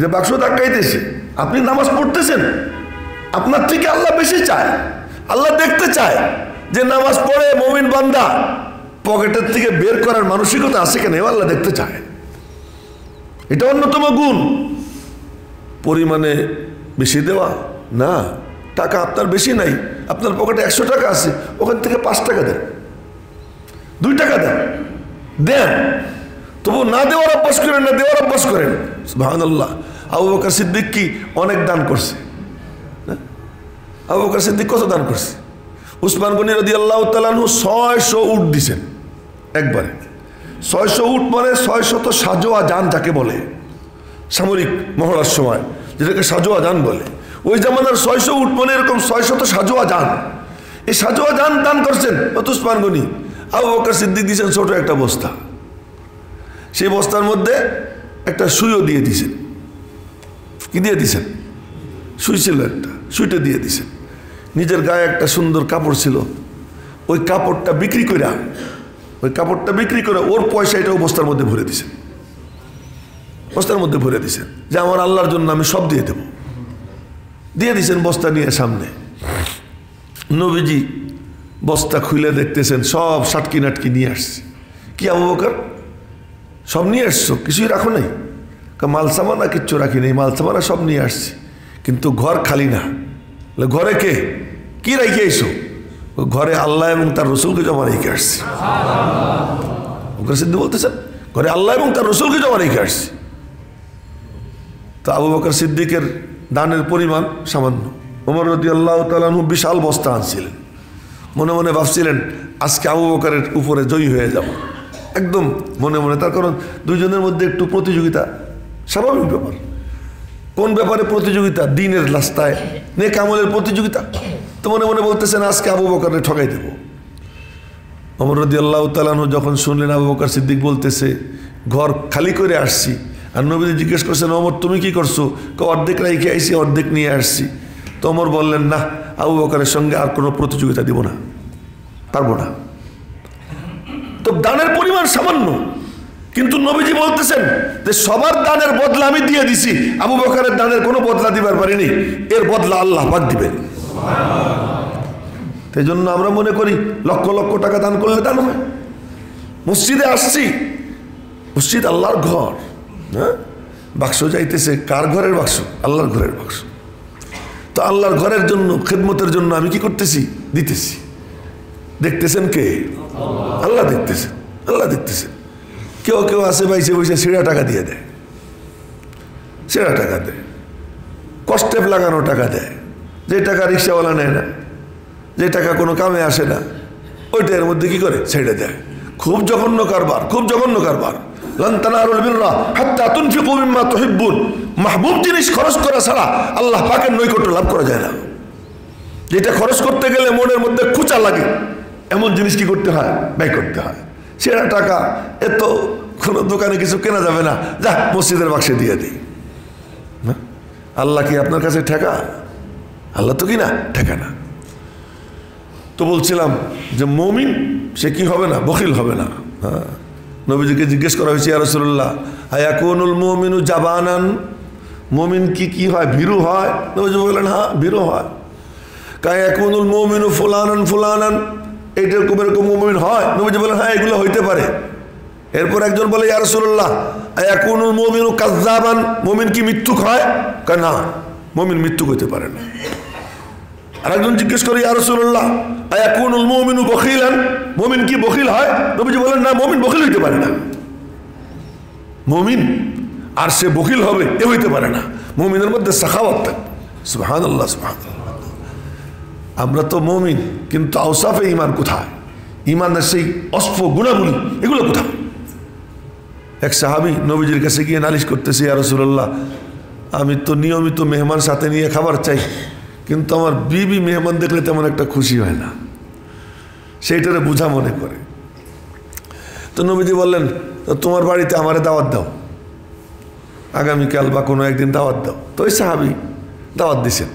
Speaker 1: যে বাক্স ধাক্কাইতেছে, আপনি নামাজ পড়তেছেন, আপনার থেকে আল্লাহ বেশি চায়। আল্লাহ দেখতে চায় যে নামাজ পড়ে মুমিন বান্দা পকেটের থেকে বের করার মানসিকতা আছে কেন, আল্লাহ দেখতে চায়। এটা অন্যতম গুণ। পরিমাণে বেশি দেওয়া না, টাকা আপনার বেশি নাই, আপনার পকেটে 100 টাকা আছে, ওখান থেকে 5 টাকা দেন, 2 টাকা দেন, দেন। তবু না দেওয়ার অভ্যাস করেন না, দেওয়ার অভ্যাস করেন। সুবহানাল্লাহ। আবু বকর সিদ্দিক কি অনেক দান করছে? আবু বকর সিদ্দিক কত দান করছে? উসমান গনি রাদিয়াল্লাহু তাআলা আনহু 600 উট দিছেন একবারে। 600 উট মানে 600 সাজোয়া যান যাকে বলে, সামরিক মহড়ার সময় যেটাকে সাজোয়া যান বলে। ওই জামানার 600 উট মানে এরকম 600 সাজোয়া যান। এই সাজোয়া যান দান করছেন উসমান গনি। আবু বকর সিদ্দিক দিয়েছেন ছোট একটা বস্তা, সেই বস্তার মধ্যে একটা সুইও দিয়ে দিছেন। কি দিয়ে দিছেন? সুই ছিল একটা, সুইটা দিয়ে দিছেন। নিজের গায়ে একটা সুন্দর কাপড় ছিল, ওই কাপড়টা বিক্রি করে ওর পয়সা এটাও বস্তার মধ্যে ভরে দিছেন, বস্তার মধ্যে ভরে দিছেন যে আমার আল্লাহর জন্য আমি সব দিয়ে দেব। দিয়ে দিছেন বস্তা নিয়ে সামনে। নবীজি বস্তা খুলে দেখতেছেন সব সাটকি নাটকি নিয়ে আসছে। কি আবু বকর, সব নিয়ে আসছো, কিছুই রাখো নাই? মালসামানা কিচ্ছু রাখি নেই, মালসামানা সব নিয়ে আসছি, কিন্তু ঘর খালি না। ঘরে কে কি রেখে এসো? ঘরে আল্লাহ এবং তার রসুলকে জমা রেখে আসছি। সিদ্দিক বলতেছেন ঘরে আল্লাহ এবং তার রসুলকে জমা রেখে আসছি। তো আবু বকর সিদ্দিকের দানের পরিমাণ সামান্য। ওমর রাদিয়াল্লাহু তাআলা আনহু বিশাল বস্তা আনছিলেন। মনে মনে ভাবছিলেন আজকে আবু বকরের উপরে জয়ী হয়ে যাব, একদম মনে মনে। তার কারণ দুইজনের মধ্যে একটু প্রতিযোগিতা, স্বাভাবিক ব্যাপার। কোন ব্যাপারে প্রতিযোগিতা? দিনের রাস্তায় নেক আমলের প্রতিযোগিতা। তো মনে মনে বলতেছেন আজকে আবু বকরকে ঠকাই দেব। ওমর রাদিয়াল্লাহু তাআলা আনহু যখন শুনলেন আবু বকর সিদ্দিক বলতেছে ঘর খালি করে আসছি, আর নবীজি জিজ্ঞেস করছেন ওমর তুমি কি করছো? অর্ধেক রাইখে আইসি, অর্ধেক নিয়ে আসছি। তো ওমর বললেন না, আবু বকরের সঙ্গে আর কোনো প্রতিযোগিতা দিব না, পারবো না। তো দানের পরিমাণ সামান্য, কিন্তু নবীজি বলতেছেন যে সবার দানের বদলা আমি দিয়ে দিছি, আবু বকরের দানের কোনো বদলা দিবার পারিনি, এর বদলা আল্লাহ পাক দিবেন। সেই জন্য আমরা মনে করি লক্ষ লক্ষ টাকা দান করলে দান হয়। মসজিদে আসছি, মসজিদ আল্লাহর ঘর। হ্যাঁ, বাক্স যাইতেছে কার ঘরের বাক্স? আল্লাহর ঘরের বাক্স। তো আল্লাহর ঘরের জন্য, খেদমতের জন্য আমি কি করতেছি? দিতেছি। দেখতেছেন কে? আল্লাহ দেখতেছেন, আল্লাহ দেখতেছেন। কেউ কেউ আসে বাইসে বসে ছেঁড়া টাকা দিয়ে দেয়, ছেঁড়া টাকা দেয়, কষ্টেপ লাগানো টাকা দেয়, যে টাকা রিক্সাওয়ালা নেয় না, যে টাকা কোনো কামে আসে না, ওইটার মধ্যে কি করে ছেড়ে দেয়। খুব জঘন্য কারবার, খুব জঘন্য কারবার। লান তানালুল বিররা হাত্তা তুনফিকু মিম্মা তুহিব্বুন। মাহবুব জিনিস খরচ করা ছাড়া আল্লাহ পাকের নৈকট্য লাভ করা যায় না। যেটা খরচ করতে গেলে মনের মধ্যে খুঁচা লাগে, এমন জিনিস কি করতে হয়? ব্যয় করতে হয়। সেরা টাকা এত কোনো দোকানে কিছু কেনা যাবে না, যা মসজিদের বাক্সে দিয়ে দিই। আল্লাহ কি আপনার কাছে ঠেকা? আল্লাহ তো কি না ঠেকা না। তো বলছিলাম যে মুমিন সে কি হবে না? বখিল হবে না। হ্যাঁ, নবীজিকে জিজ্ঞেস করা হয়েছে, ইয়া রাসূলুল্লাহ আয়াকুনুল মুমিনু জাবানান, মুমিন কি হয়? ভীরু হয়? নবীজি বললেন হ্যাঁ, ভীরু হয়। কায়াকুনুল মুমিনু ফুলানান ফুলানান, এইরকম এরকম মুমিন হয়? নবীজি বললেন হ্যাঁ, এগুলো হইতে পারে। এরপর একজন বলে, ইয়া রাসূলুল্লাহ আয়াকুনুল মুমিনু কাযযাবান, মুমিন কি মিথ্যুক হয়? কয় না, মুমিন মিথ্যুক হইতে পারে না। আরেকজন জিজ্ঞেস করে, ইয়া রাসূলুল্লাহ আয়াকুনুল মুমিনু বখিলান, মুমিন কি বখিল হয়? নবীজি বলেন না, মুমিন বখিল হইতে পারে না। মুমিন আর সে বখিল হবে এ হইতে পারে না। মুমিনের মধ্যে সাখাওয়াত থাকে। সুবহানাল্লাহ, সুবহানাল্লাহ। আমরা তো মুমিন, কিন্তু আওসাফে ঈমান কোথায়? ঈমানের সেই অস্ফ গুণাবলী এগুলো কোথায়? এক সাহাবী নবীজির কাছে গিয়ে নালিশ করতেছে, ইয়া রাসূলুল্লাহ আমি তো নিয়মিত মেহমান সাথে নিয়ে খাবার চাই, কিন্তু আমার বিবি মেহমান দেখলে তেমন একটা খুশি হয় না, সেইটারে বোঝা মনে করে। তো নবীজি বললেন, তোমার বাড়িতে আমারে দাওয়াত দাও, আগামীকাল বা কোনো একদিন দাওয়াত দাও। তো ওই সাহাবী দাওয়াত দিছেন।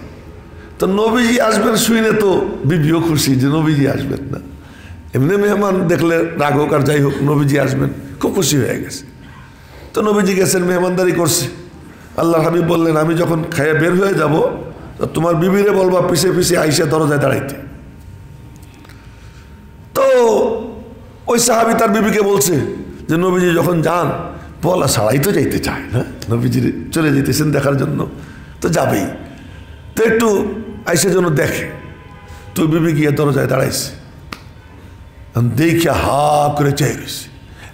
Speaker 1: তো নবীজি আসবেন শুনে তো বিবিও খুশি যে নবীজি আসবেন না, এমনি মেহমান দেখলে রাগ হোক আর যাই হোক নবীজি আসবেন, খুব খুশি হয়ে গেছে। তো নবীজি গেছেন, মেহমানদারি করছে। আল্লাহ হাবিব বললেন, আমি যখন খাইয়ে বের হয়ে যাব তোমার বিবিরে বলবা পিছে পিছে আইসা দরজায় দাঁড়াইতে। তো ওই সাহাবী তার বিবিকে বলছে যে নবীজি যখন যান বলা ছাড়াই তো যাইতে চায় না, নবীজি চলে যেতেছেন দেখার জন্য, তো যাবেই, তো একটু আইসে যেন দেখে। তো বিবি গিয়ে দরজায় দাঁড়াইছে, দেখে হা করে চেয়ে গেছে।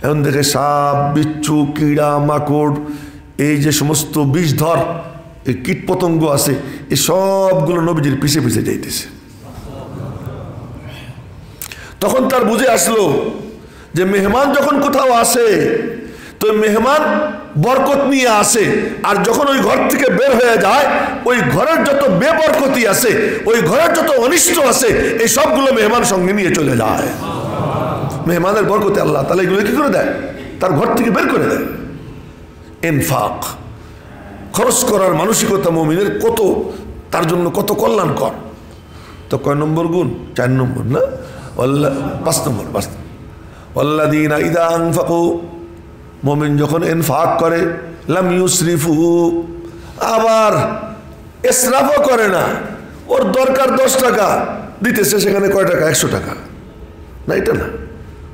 Speaker 1: এখন দেখে সাপ, বিচ্ছু, কীড়া, মাকড়, এই যে সমস্ত বিষধর এই কীট পতঙ্গ আছে, এই সবগুলো নবীজির পিছে পিছে যাইতেছে। তখন তার বুঝে আসলো যে মেহমান যখন কোথাও আসে তো মেহমান বরকত নিয়ে আসে, আর যখন ওই ঘর থেকে বের হয়ে যায় ওই ঘরের যত বেবরকতি আছে, ওই ঘরের যত অনিষ্ট আছে, এই সবগুলো মেহমান সঙ্গে নিয়ে চলে যায়। মেহমানের বরকতে আল্লাহ তাআলা এগুলো কি করে দেয়? তার ঘর থেকে বের করে দেয়। ইনফাক, খরচ করার মানসিকতা মুমিনের কত, তার জন্য কত কল্যাণকর। তো কয় নম্বর গুণ? 4 নম্বর না, 5 নম্বর। ওয়াল্লাযীনা ইযা আনফাকু, মুমিন যখন ইনফাক করে, লাম ইউসরিফু, আবার ইসরাফও করে না। ওর দরকার 10 টাকা দিতেছে, সেখানে কয় টাকা? 100 টাকা না, এটা না।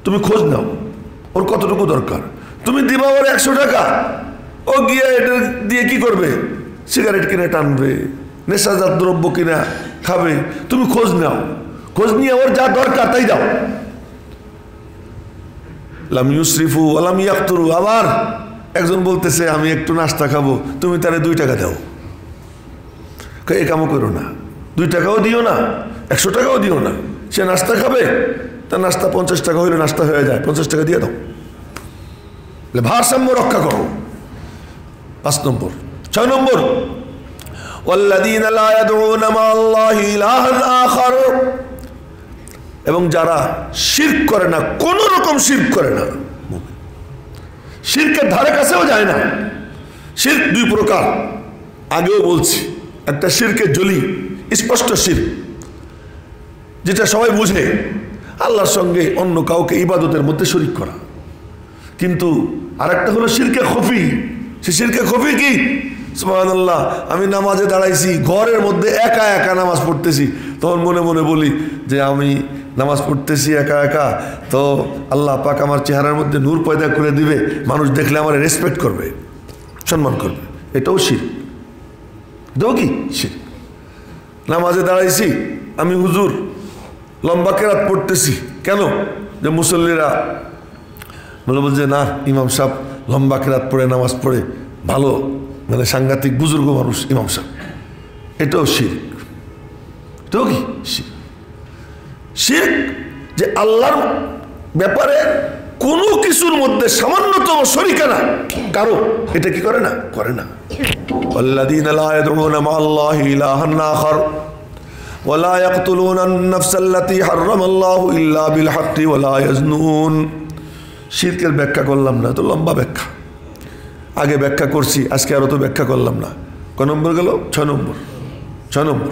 Speaker 1: তুমি খোঁজ নাও ওর কতটুকু দরকার, তুমি দিবা ওর 100 টাকা, ও গিয়ে এটা দিয়ে কি করবে? সিগারেট কিনে টানবে, নেশাজাত দ্রব্য কিনা খাবে। তুমি খোঁজ নাও, খোঁজ নিয়ে ওর যা দরকার তাই দাও। লাম ইউসরিফু ওয়া লাম ইয়াকতুরু, আবার একজন বলতেছে আমি একটু নাস্তা খাবো, তুমি তারে 2 টাকা দাও। এই কামও করো না, 2 টাকাও দিও না, 100 টাকাও দিও না। সে নাস্তা খাবে, তার নাস্তা 50 টাকা হইলে নাস্তা হয়ে যায়, 50 টাকা দিয়ে দাও। ভারসাম্য রক্ষা করো। 5 নম্বর। 6 নম্বর, ওয়াল্লাযীনা লা ইয়াদউনা মা'আল্লাহি ইলাহান আখার, এবং যারা শিরক করে না, কোন রকম শিরক করে না, শিরকের ধারে কাছেও যায় না। শিরক 2 প্রকার, আগেও বলছি। একটা শিরকে জলি, স্পষ্ট শিরক, যেটা সবাই বুঝে, আল্লাহর সঙ্গে অন্য কাউকে ইবাদতের মধ্যে শরীক করা। কিন্তু আরেকটা হলো শিরকে খফি। সে শিরকে খফি কি? সুবহানাল্লাহ, আমি নামাজে দাঁড়াইছি, ঘরের মধ্যে একা একা নামাজ পড়তেছি, তখন মনে মনে বলি যে আমি নামাজ পড়তেছি একা একা, তো আল্লাহ পাক আমার চেহারার মধ্যে নূর পয়দা করে দিবে, মানুষ দেখলে আমার রেসপেক্ট করবে, সম্মান করবে। এটাও শিরক। এটাও কি শিরক? নামাজে দাঁড়াইছি আমি, হুজুর লম্বা কেরাত পড়তেছি কেন? যে মুসল্লিরা বলছে না ইমাম সাহেব লম্বা কেরাত পড়ে নামাজ পড়ে ভালো, মানে সাংঘাতিক বুজুর্গ মানুষ ইমাম সাহেব। এটাও শিরক। এটাও কি শিরক? যে আল্লাহর ব্যাপারে কোনো কিছুর মধ্যে সামান্যতম শরিকানা কারো, এটা কি করে না? করে না। والذين لا يدعون مع الله إلها آخر ولا يقتلون النفس التي حرم الله إلا بالحق ولا يزنون। শিরকের ব্যাখ্যা করলাম না, তো লম্বা ব্যাখ্যা আগে ব্যাখ্যা করছি, আজকে আরো তো ব্যাখ্যা করলাম না। কয় নম্বর গেল? 6 নম্বর। 6 নম্বর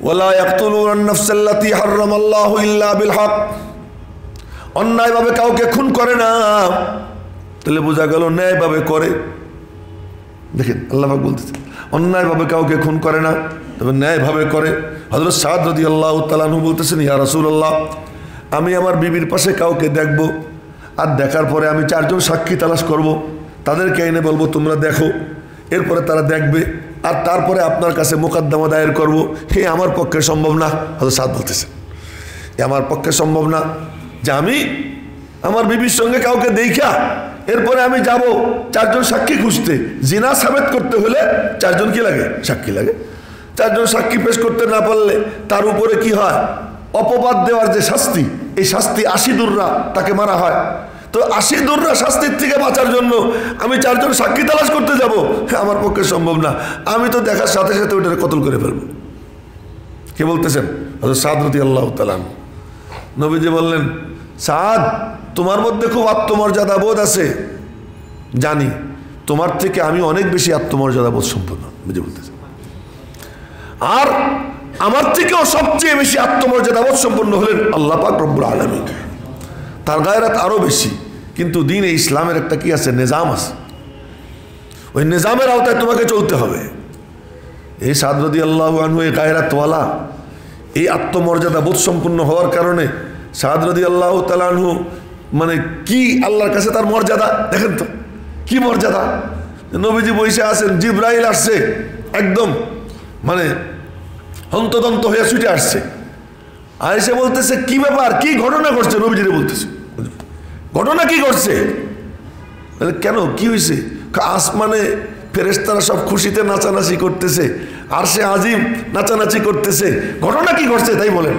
Speaker 1: ওয়ালা ইয়াকতুলুনা আন-নাফসা আল্লাতী হারামাল্লাহু ইল্লা বিল হক, অন্যায়ভাবে কাউকে খুন করে না। তাহলে বোঝা গেল ন্যায়ভাবে করে। দেখেন আল্লাহ পাক বলতেছেন অন্যায়ভাবে কাউকে খুন করে না, তবে ন্যায়ভাবে করে। হযরত সাদ রাদিয়াল্লাহু তাআলা আনহু বলতেছেন, ইয়া রাসূলুল্লাহ, আমি আমার বিবির পাশে কাউকে দেখব, আর দেখার পরে আমি 4 জন সাক্ষী তালাশ করব, তাদেরকে এনে বলবো তোমরা দেখো, এরপরে তারা দেখবে, আর তারপরে আপনার কাছে মোকদ্দমা দায়ের করব। হে আমার পক্ষে সম্ভব না। হযরত সাদ বলতেছেন আমার পক্ষে সম্ভব না যে আমি আমার বিবির সঙ্গে কাউকে দেখা এরপরে আমি যাব 4 জন সাক্ষী খুঁজতে। জিনা সাবেত করতে হলে 4 জন কি লাগে? সাক্ষী লাগে। 4 জন সাক্ষী পেশ করতে না পারলে তার উপরে কি হয়? অপবাদ দেওয়ার যে শাস্তি, এই শাস্তি 80 দুররা তাকে মারা হয়। তো 80 দুররা শাস্তির থেকে বাঁচার জন্য আমি 4 জন সাক্ষী তালাশ করতে যাব, আমার পক্ষে সম্ভব না। আমি তো দেখার সাথে সাথে ওইটাকে কতল করে ফেলবো। কে বলতেছেন? হযরত সাদ রাদিয়াল্লাহু তাআলা। নবীজি বললেন, সাদ, তোমার মধ্যে খুব আত্মমর্যাদা বোধ আছে, জানি তোমার থেকে আমি অনেক বেশি আত্মমর্যাদা বোধ সম্পন্ন। বুঝে বলতেছে, আর আমার থেকেও সবচেয়ে বেশি আত্মমর্যাদা বোধ সম্পন্ন হলেন আল্লাহ পাক রব্বুল আলামিন। তার গায়রাত আরো বেশি। কিন্তু দ্বীনে ইসলামের একটা কি আছে? নিজাম আছে। ওই নিজামের আওতায় তোমাকে চলতে হবে। এই সাদ রাদিয়াল্লাহু আনহু এই গায়রাতওয়ালা, এই আত্মমর্যাদা বোধ সম্পন্ন হওয়ার কারণে সাদ রাদিয়াল্লাহু তাআলা আনহু মানে কি আল্লাহর কাছে তার মর্যাদা দেখেন তো, কি মর্যাদা। নবীজি বসে আছেন, জিবরাইল আসছে, একদম মানে হন্তদন্ত হয়ে ছুটে আসছে, আর এসে বলতেছে কি ব্যাপার, কি ঘটনা ঘটছে? নবীজিরে বলতেছে ঘটনা কি ঘটছে? কেন, কি হয়েছে? আসমানে ফেরেশতারা সব খুশিতে নাচানাচি করতেছে, আর সে আজিম নাচানাচি করতেছে, ঘটনা কি ঘটছে তাই বলেন।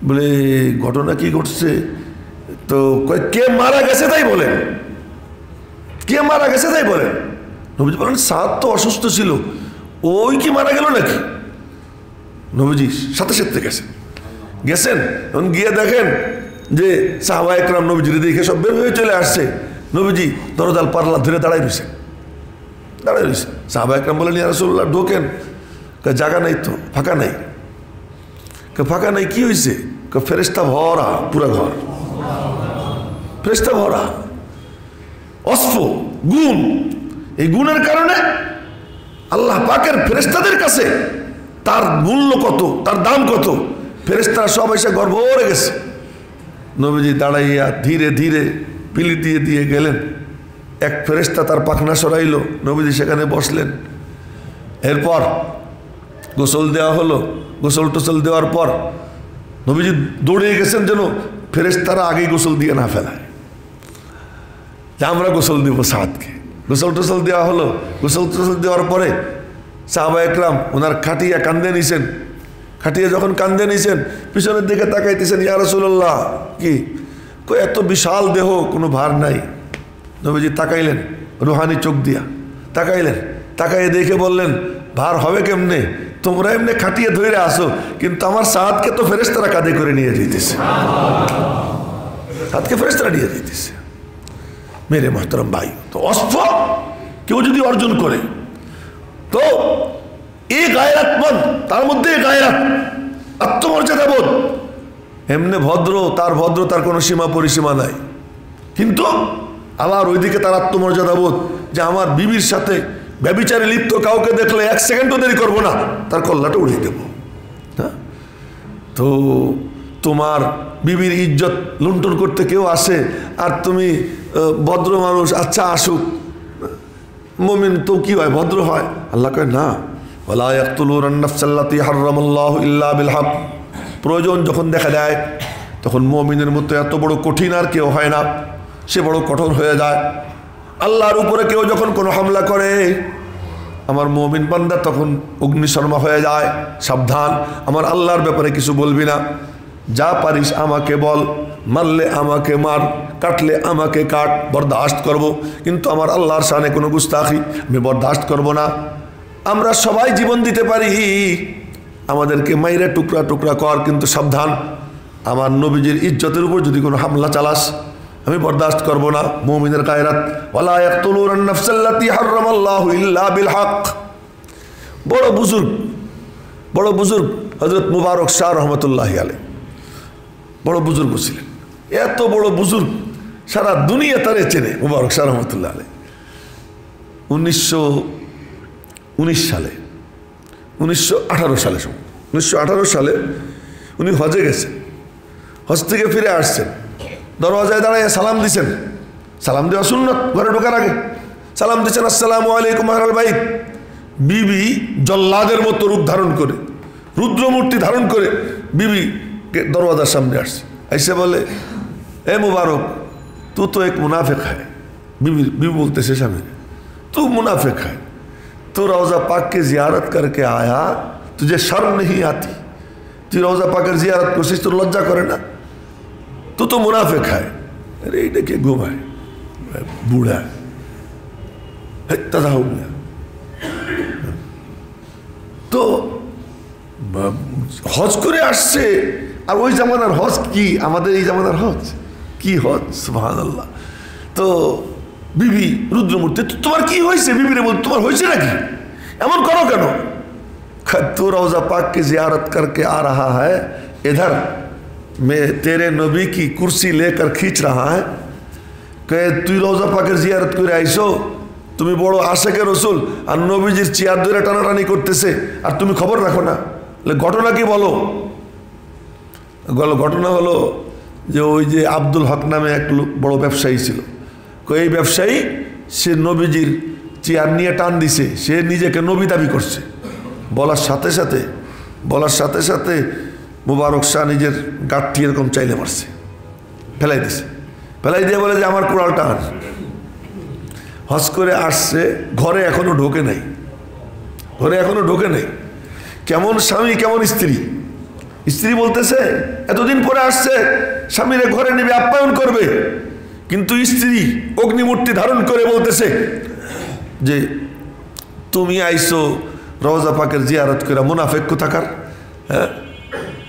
Speaker 1: বলে ঘটনা কি ঘটছে? তো কে মারা গেছে তাই বলেন, কে মারা গেছে তাই বলেন। নবীজি বলেন সাদ তো অসুস্থ ছিল, ওই কি মারা গেল নাকি? নবীজি সাথে সাথে গেছেন, এখন গিয়ে দেখেন যে সাহাবায়ে কেরাম নবীজিরে দেখে সব বের হয়ে চলে আসছে। নবীজি দরজাল পাল্লা ধরে দাঁড়ায় রয়েছে। সাহাবায়ে কেরাম বলেন, ইয়া রাসূলুল্লাহ ঢোকেন। জায়গা নাই তো, ফাঁকা নাই। ফাঁকা নাই কি হয়েছে? ফেরেশতা ভরা, পুরা ঘর ফেরেশতা ভরা, অস্ফ গুণ। এই গুণের কারণে আল্লাহ পাকের ফেরেশতাদের কাছে তার মূল্য কত, তার দাম কত, ফেরেশতারা সব এসে ঘর ভরে গেছে। নবীজি দাঁড়াইয়া ধীরে ধীরে পিলি দিয়ে দিয়ে গেলেন। এক ফেরেশতা তার পাখনা সরাইল, নবীজি সেখানে বসলেন। এরপর গোসল দেওয়া হলো। গোসল টোসল দেওয়ার পর নবীজি দৌড়ে গেছেন যেন ফেরেশতারা আগেই গোসল দিয়ে না ফেলায়, যে আমরা গোসল দিব সাদকে। গোসল টোসল দেওয়া হলো। গোসল টোসল দেওয়ার পরে সাহাবায়ে কেরাম ওনার খাটিয়া কান্দে নিছেন। খাটিয়া যখন কান্দে নিছেন, পিছনের দিকে তাকাইতেছেন, ইয়া রাসূলুল্লাহ কি এত বিশাল দেহ, কোনো ভার নাই। নবীজি তাকাইলেন, রুহানি চোখ দিয়া তাকাইলেন, তাকাইয়ে দেখে বললেন, ভার হবে কেমনে? তোমরা এমনি খাটিয়ে ধরে আসো, কিন্তু আমার সাদকে তো ফেরেশতারা কাঁধে করে নিয়ে যেতেছে, সাদকে ফেরেশতারা নিয়ে যেতেছে। মেরে মোহতারাম ভাই, তো অস্ফ কেউ যদি অর্জন করে তো এই গায়রাতমন্দ, তার মধ্যে গায়রাত, আত্মমর্যাদা বোধ, এমনি ভদ্র, তার ভদ্রতার কোনো সীমা পরিসীমা নাই। কিন্তু আবার ওইদিকে তার আত্মমর্যাদা বোধ যে আমার বিবির সাথে ব্যভিচারে লিপ্ত কাউকে দেখলে 1 সেকেন্ডও দেরি করবো না, তার কল্লাটা উড়িয়ে দেবো। হ্যাঁ, তো তোমার বিবির ইজ্জত লুণ্ঠন করতে কেউ আসে, আর তুমি ভদ্র মানুষ, আচ্ছা আসুক, মুমিন তো কি হয়, ভদ্র হয়। আল্লাহ কয় না, ওয়ালা ইয়াকতুলুনান নাফসাল্লাতী হারামাল্লাহু ইল্লা বিল হক। প্রয়োজন যখন দেখা দেয় তখন মুমিনের মতো এত বড় কঠিন আর কেউ হয় না, সে বড় কঠোর হয়ে যায়। আল্লাহর উপরে কেউ যখন কোনো হামলা করে আমার মুমিন বান্দা তখন অগ্নিশর্মা হয়ে যায়। সাবধান, আমার আল্লাহর ব্যাপারে কিছু বলবি না, যা পারিস আমাকে বল, মারলে আমাকে মার, কাটলে আমাকে কাট, বরদাস্ত করব, কিন্তু আমার আল্লাহর শানে কোনো গুস্তাখি আমি বরদাস্ত করব না। আমরা সবাই জীবন দিতে পারি, আমাদেরকে মাইরে টুকরা টুকরা কর, কিন্তু সাবধান আমার নবীজির ইজ্জতের উপর যদি কোনো হামলা চালাস আমি বরদাস্ত করব না। মুমিনের গায়রাত। ওয়ালা ইয়াকতুলুনান নাফসাল্লাতী হারামাল্লাহু ইল্লা বিল হক। বড় বুজুর্গ হযরত মুবারক শাহ রহমতুল্লাহি আলাইহি বড় বুজুর্গ ছিলেন। এত বড় বুজুর্গ সারা দুনিয়া তারে চেনে। মুবারক শাহ রহমতুল্লাহ আলাইহি 1918 সালে উনি হজে গেছেন। হজ থেকে ফিরে আসছেন, দরওয়াজায় দাঁড়ায় সালাম দিছেন। সালাম দেওয়া সুন্নত, ঘরে ঢোকার আগে সালাম দিচ্ছেন, আসসালামু আলাইকুম আহলাল বাইত। বিবি জল্লাদের মতো রূপ ধারণ করে, রুদ্রমূর্তি ধারণ করে বিবি দরওয়াজার সামনে আসছে। ऐसे बोले ए मुबारक तू तो एक मुनाफिक है। बीवी बोलते से शामिल तू मुनाफिक है, तू रोज़ा पाक की ज़ियारत करके आया, तुझे शर्म नहीं आती? तू रोज़ा पाक की ज़ियारत कोशिश तो लज्जा करे ना, तू तो मुनाफिक है। अरे ये देखिए गुम है, बूढ़ा है, तदा हो गया। तो হজ করে আসছে, আর ওই জামানার হজ কি আমাদের এই জামানার হজ কি হজ, সুবহানাল্লাহ। তো বিবি রুদ্রমূর্তি, তোমার কি হয়েছে? বিবিরে বল, তোমার হয়েছে নাকি, এমন করো কেন? तू रोज़ा पाक की ज़ियारत करके आ रहा है, इधर मैं तेरे नबी की कुर्सी लेकर खींच रहा है। কে তুই রোজা পাকের জিয়ারত করে আইসো, তুমি বড় আশেকে রসুল, আর নবীজির চেয়ার ধরে টানাটানি করতেছে, আর তুমি খবর রাখো না। ঘটনা কি বলো? ঘটনা হলো যে ওই যে আব্দুল হক নামে এক বড় ব্যবসায়ী ছিল। এই ব্যবসায়ী সে নবীজির চেয়ার নিয়ে টান দিছে, সে নিজেকে নবী দাবি করছে। বলার সাথে সাথে মুবারক শাহ নিজের গাঁটটি এরকম চাইলে মারছে, ফেলাই দিছে। ফেলাই দিয়ে বলে যে আমার কোড়াল টান। হজ করে আসছে, ঘরে এখনো ঢোকে নাই, কেমন স্বামী কেমন স্ত্রী বলতেছে এতদিন পরে আসছে, স্বামীরে ঘরে নেবে, আপ্যায়ন করবে, কিন্তু স্ত্রী অগ্নিমূর্তি ধারণ করে বলতেছে যে তুমি আইসো রওজা পাকের জিয়ারত করে, মুনাফিক কোথাকার। হ্যাঁ,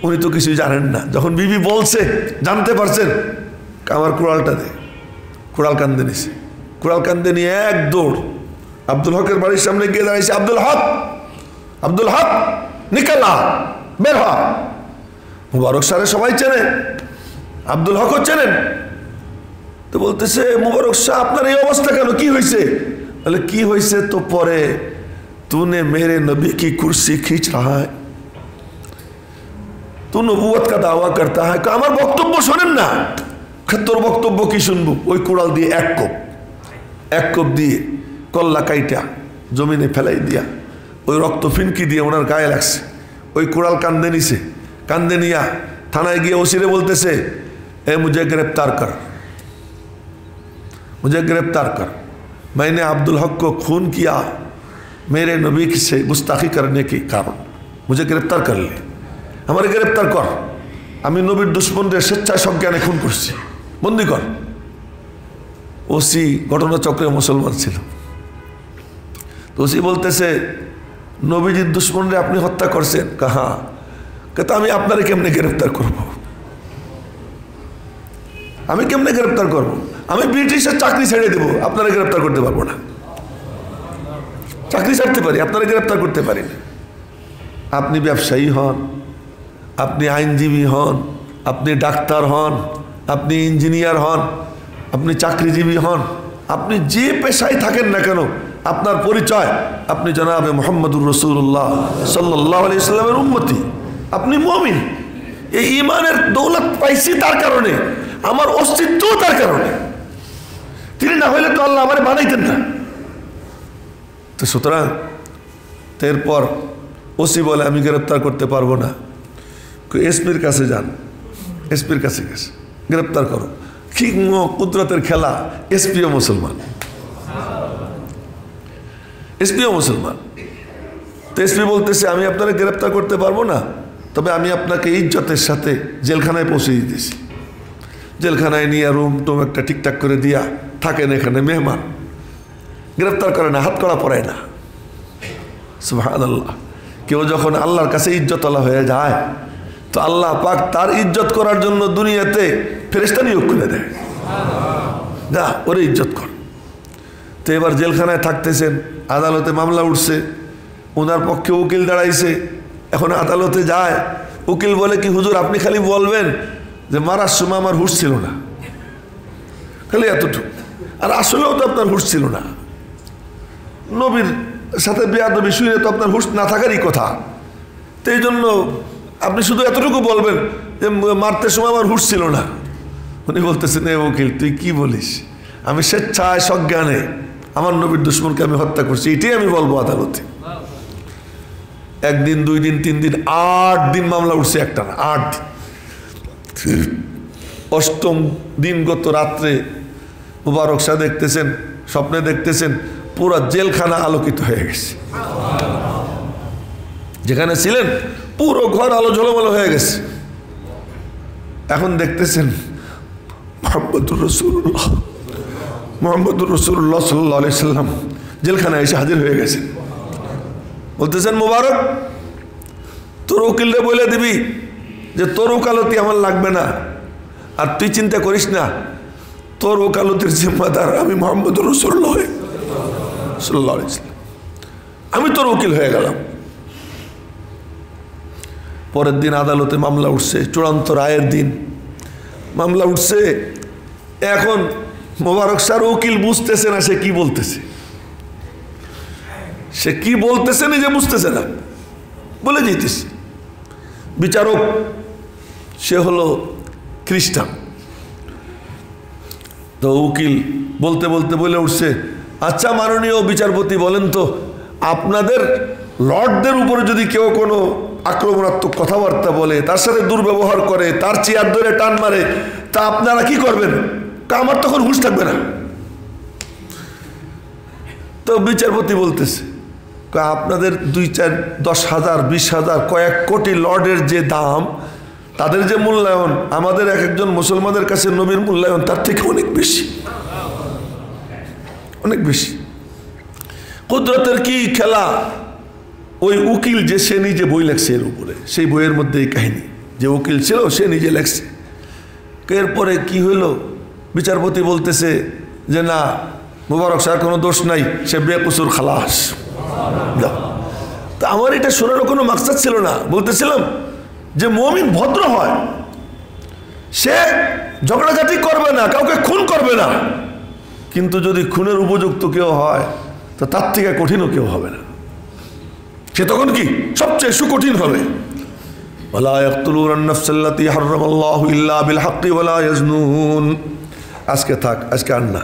Speaker 1: উনি তো কিছুই জানেন না। যখন বিবি বলছে, জানতে পারছেন, আমার কুড়ালটা দে। কুড়াল কান্দে নিছে, কুড়াল কান্দে নিয়ে এক দৌড় আব্দুল হকের বাড়ির সামনে গিয়ে দাঁড়িয়েছে। আব্দুল হক নিকালা, বের হ। মুবারক সারে সবাই চেনে, আব্দুল হকও চেনেন। তো বলতেছে মুবারক শাহ আপনার এই অবস্থা কেন, কি হয়েছে? বলে কি হয়েছে তো পরে, तूने मेरे नबी की कुर्सी खींच रहा है, तू नबुवत का दावा करता है। আমার বক্তব্য শোনেন না, তোর বক্তব্য কি শুনবো? ওই কুড়াল দিয়ে এক কোপ দিয়ে কল্লা কাইটা জমিনে ফেলাই দিয়া ওই রক্ত ফিনকি দিয়ে ওনার গায়ে লাগছে। ওই কুড়াল কান্দে নিছে, কান্দে নিয়া থানায় গিয়ে ওসিরে বলতেছে এ मुझे गिरफ्तार कर, मैंने अब्दुल हक को खून किया मेरे नबी से गुस्ताखी करने के कारण, मुझे गिरफ्तार कर ले, हमारे गिरफ्तार कर, আমি নবীর দুশ্মনদের স্বেচ্ছায় সজ্ঞানে খুন করছি, বন্দি কর। ওসি ঘটনাচক্রে মুসলমান ছিল। তো ওসি বলতেছে নবীজির দুশ্মনরে আপনি হত্যা করছেন? কাহা, কিন্তু আমি আপনারে কেমনে গ্রেফতার করব? আমি কেমনে গ্রেফতার করব? আমি ব্রিটিশের চাকরি ছেড়ে দেব, আপনারা গ্রেফতার করতে পারবো না। চাকরি ছাড়তে পারি, আপনারা গ্রেফতার করতে পারি না। আপনি ব্যবসায়ী হন, আপনি আইনজীবী হন, আপনি ডাক্তার হন, আপনি ইঞ্জিনিয়ার হন, আপনি চাকরিজীবী হন, আপনি যে পেশায় থাকেন না কেন, আপনার পরিচয় আপনি জনাবে মুহাম্মদুর রাসূলুল্লাহ সাল্লাল্লাহু আলাইহি ওয়াসাল্লামের উম্মতি, আপনি মুমিন। এই ঈমানের দৌলত পাইছি তার কারণে, আমার অস্তিত্ব তার কারণে। তিনি না হইলে তো আল্লাহ আমারে বানাইতেন না। তো সুতরাং এরপর ওসি বলে আমি গ্রেপ্তার করতে পারবো না, এসপির কাছে যান, এসপির কাছে গেছে গ্রেপ্তার করো। কি কুদরতের খেলা, এসপিও মুসলমান, এসপিও মুসলমান। তো এসপি বলতেছে আমি আপনারা গ্রেপ্তার করতে পারবো না, তবে আমি আপনাকে ইজ্জতের সাথে জেলখানায় পৌঁছে দিতেছি। জেলখানায় নিয়ে রুম টুম একটা ঠিকঠাক করে দিয়া থাকেন, এখানে মেহমান, গ্রেপ্তার করে না, হাত কড়া পড়ায় না। সুবহানাল্লাহ। কেউ যখন আল্লাহর কাছে ইজ্জতওয়ালা হয়ে যায় তো আল্লাহ পাক তার ইজ্জত করার জন্য দুনিয়াতে ফেরেশতা নিয়োগ করে দেয়, যা ওরে ইজ্জত কর। তো এবার জেলখানায় থাকতেছেন, আদালতে মামলা উঠছে, ওনার পক্ষে উকিল দাঁড়াইছে। এখন আদালতে যায়, উকিল বলে কি হুজুর আপনি খালি বলবেন যে মারার সময় আমার হুঁশ ছিল না, খালি এতটুকু, আর আসলেও তো আপনার হুঁশ ছিল না, নবীর সাথে বেয়াদবি শুনে তো আপনার হুঁশ না থাকারই কথা। তো এই জন্য আপনি শুধু এতটুকু বলবেন যে মারতে সময় আমার হুঁশ ছিল না। উনি বলতেছেন এ উকিল তুই কি বলিস, আমি স্বেচ্ছায় সজ্ঞানে আমার নবীর দুশমনকে আমি হত্যা করছি, এটাই আমি বলবো আদালতে। একদিন, 2 দিন, 3 দিন, 8 দিন মামলা উঠছে একটা না, 8 দিন। 8ম দিন গত রাত্রে মুবারক শাহ দেখতেছেন, স্বপ্নে দেখতেছেন পুরা জেলখানা আলোকিত হয়ে গেছে, যেখানে ছিলেন পুরো ঘর আলো ঝলমলো হয়ে গেছে। এখন দেখতেছেন মুহাম্মদুর রাসূলুল্লাহ, মুহাম্মদুর রাসূলুল্লাহ সাল্লাল্লাহু আলাইহি সাল্লাম জেলখানায় এসে হাজির হয়ে গেছেন। বলতেছেন মুবারক তোর উকিলরে বলে দিবি যে তোর ওকালতি আমার লাগবে না, আর তুই চিন্তা করিস না, তোর ওকালতির জিম্মাদার আমি মুহাম্মদুর রাসূলুল্লাহ সাল্লাল্লাহু আলাইহি সাল্লাম, আমি তোর উকিল হয়ে গেলাম। পরের দিন আদালতে মামলা উঠছে, চূড়ান্ত রায়ের দিন মামলা উঠছে। এখন মোবারক স্যার উকিল বুঝতেছে না সে কি বলতেছে, সে কি বলতেছে নিজে বুঝতেছে না, বলে যেতেছে। বিচারক সে হলো খ্রিস্টান, তো উকিল বলতে বলতে বলে উঠছে আচ্ছা মাননীয় বিচারপতি বলেন তো, আপনাদের লর্ডদের উপরে যদি কেউ কোনো আক্রমণাত্মক কথাবার্তা বলে, তার সাথে দুর্ব্যবহার করে, তার চেয়ার ধরে টান মারে, তা আপনারা কি করবেন? আমার তখন হুঁশ থাকবে না। তো বিচারপতি বলতেছে আপনাদের 2, 4, 10 হাজার, 20 হাজার, কয়েক কোটি লর্ডের যে দাম, তাদের যে মূল্যায়ন, আমাদের এক একজন মুসলমানের কাছে নবীর মূল্যায়ন তার থেকে অনেক বেশি, অনেক বেশি। কুদরতের কি খেলা! ওই উকিল যে সে নিজে বই লেখছে এর উপরে, সেই বইয়ের মধ্যে এই কাহিনী, যে উকিল ছিল সে নিজে লেখছে। এরপরে কি হইলো, বিচারপতি বলতেছে যে না মুবারক স্যার কোনো দোষ নাই, সে বেকসুর খালাস। তা আমার এটা শোনারও কোনো মাকসাদ ছিল না, বলতেছিলাম যে মুমিন ভদ্র হয়, সে ঝগড়াঝাটি করবে না, কাউকে খুন করবে না, কিন্তু যদি খুনের উপযুক্ত কেউ হয় তো তার থেকে কঠিনও কেউ হবে না, সে তখন কি সবচেয়ে সুকঠিন হবে। ওয়ালা ইয়াকতুলুনা আন-নাফসাল্লাতী হারামাল্লাহু ইল্লা বিল হাক্কি ওয়ালা ইয়াজনুন। আজকে থাক, আজকে আর না।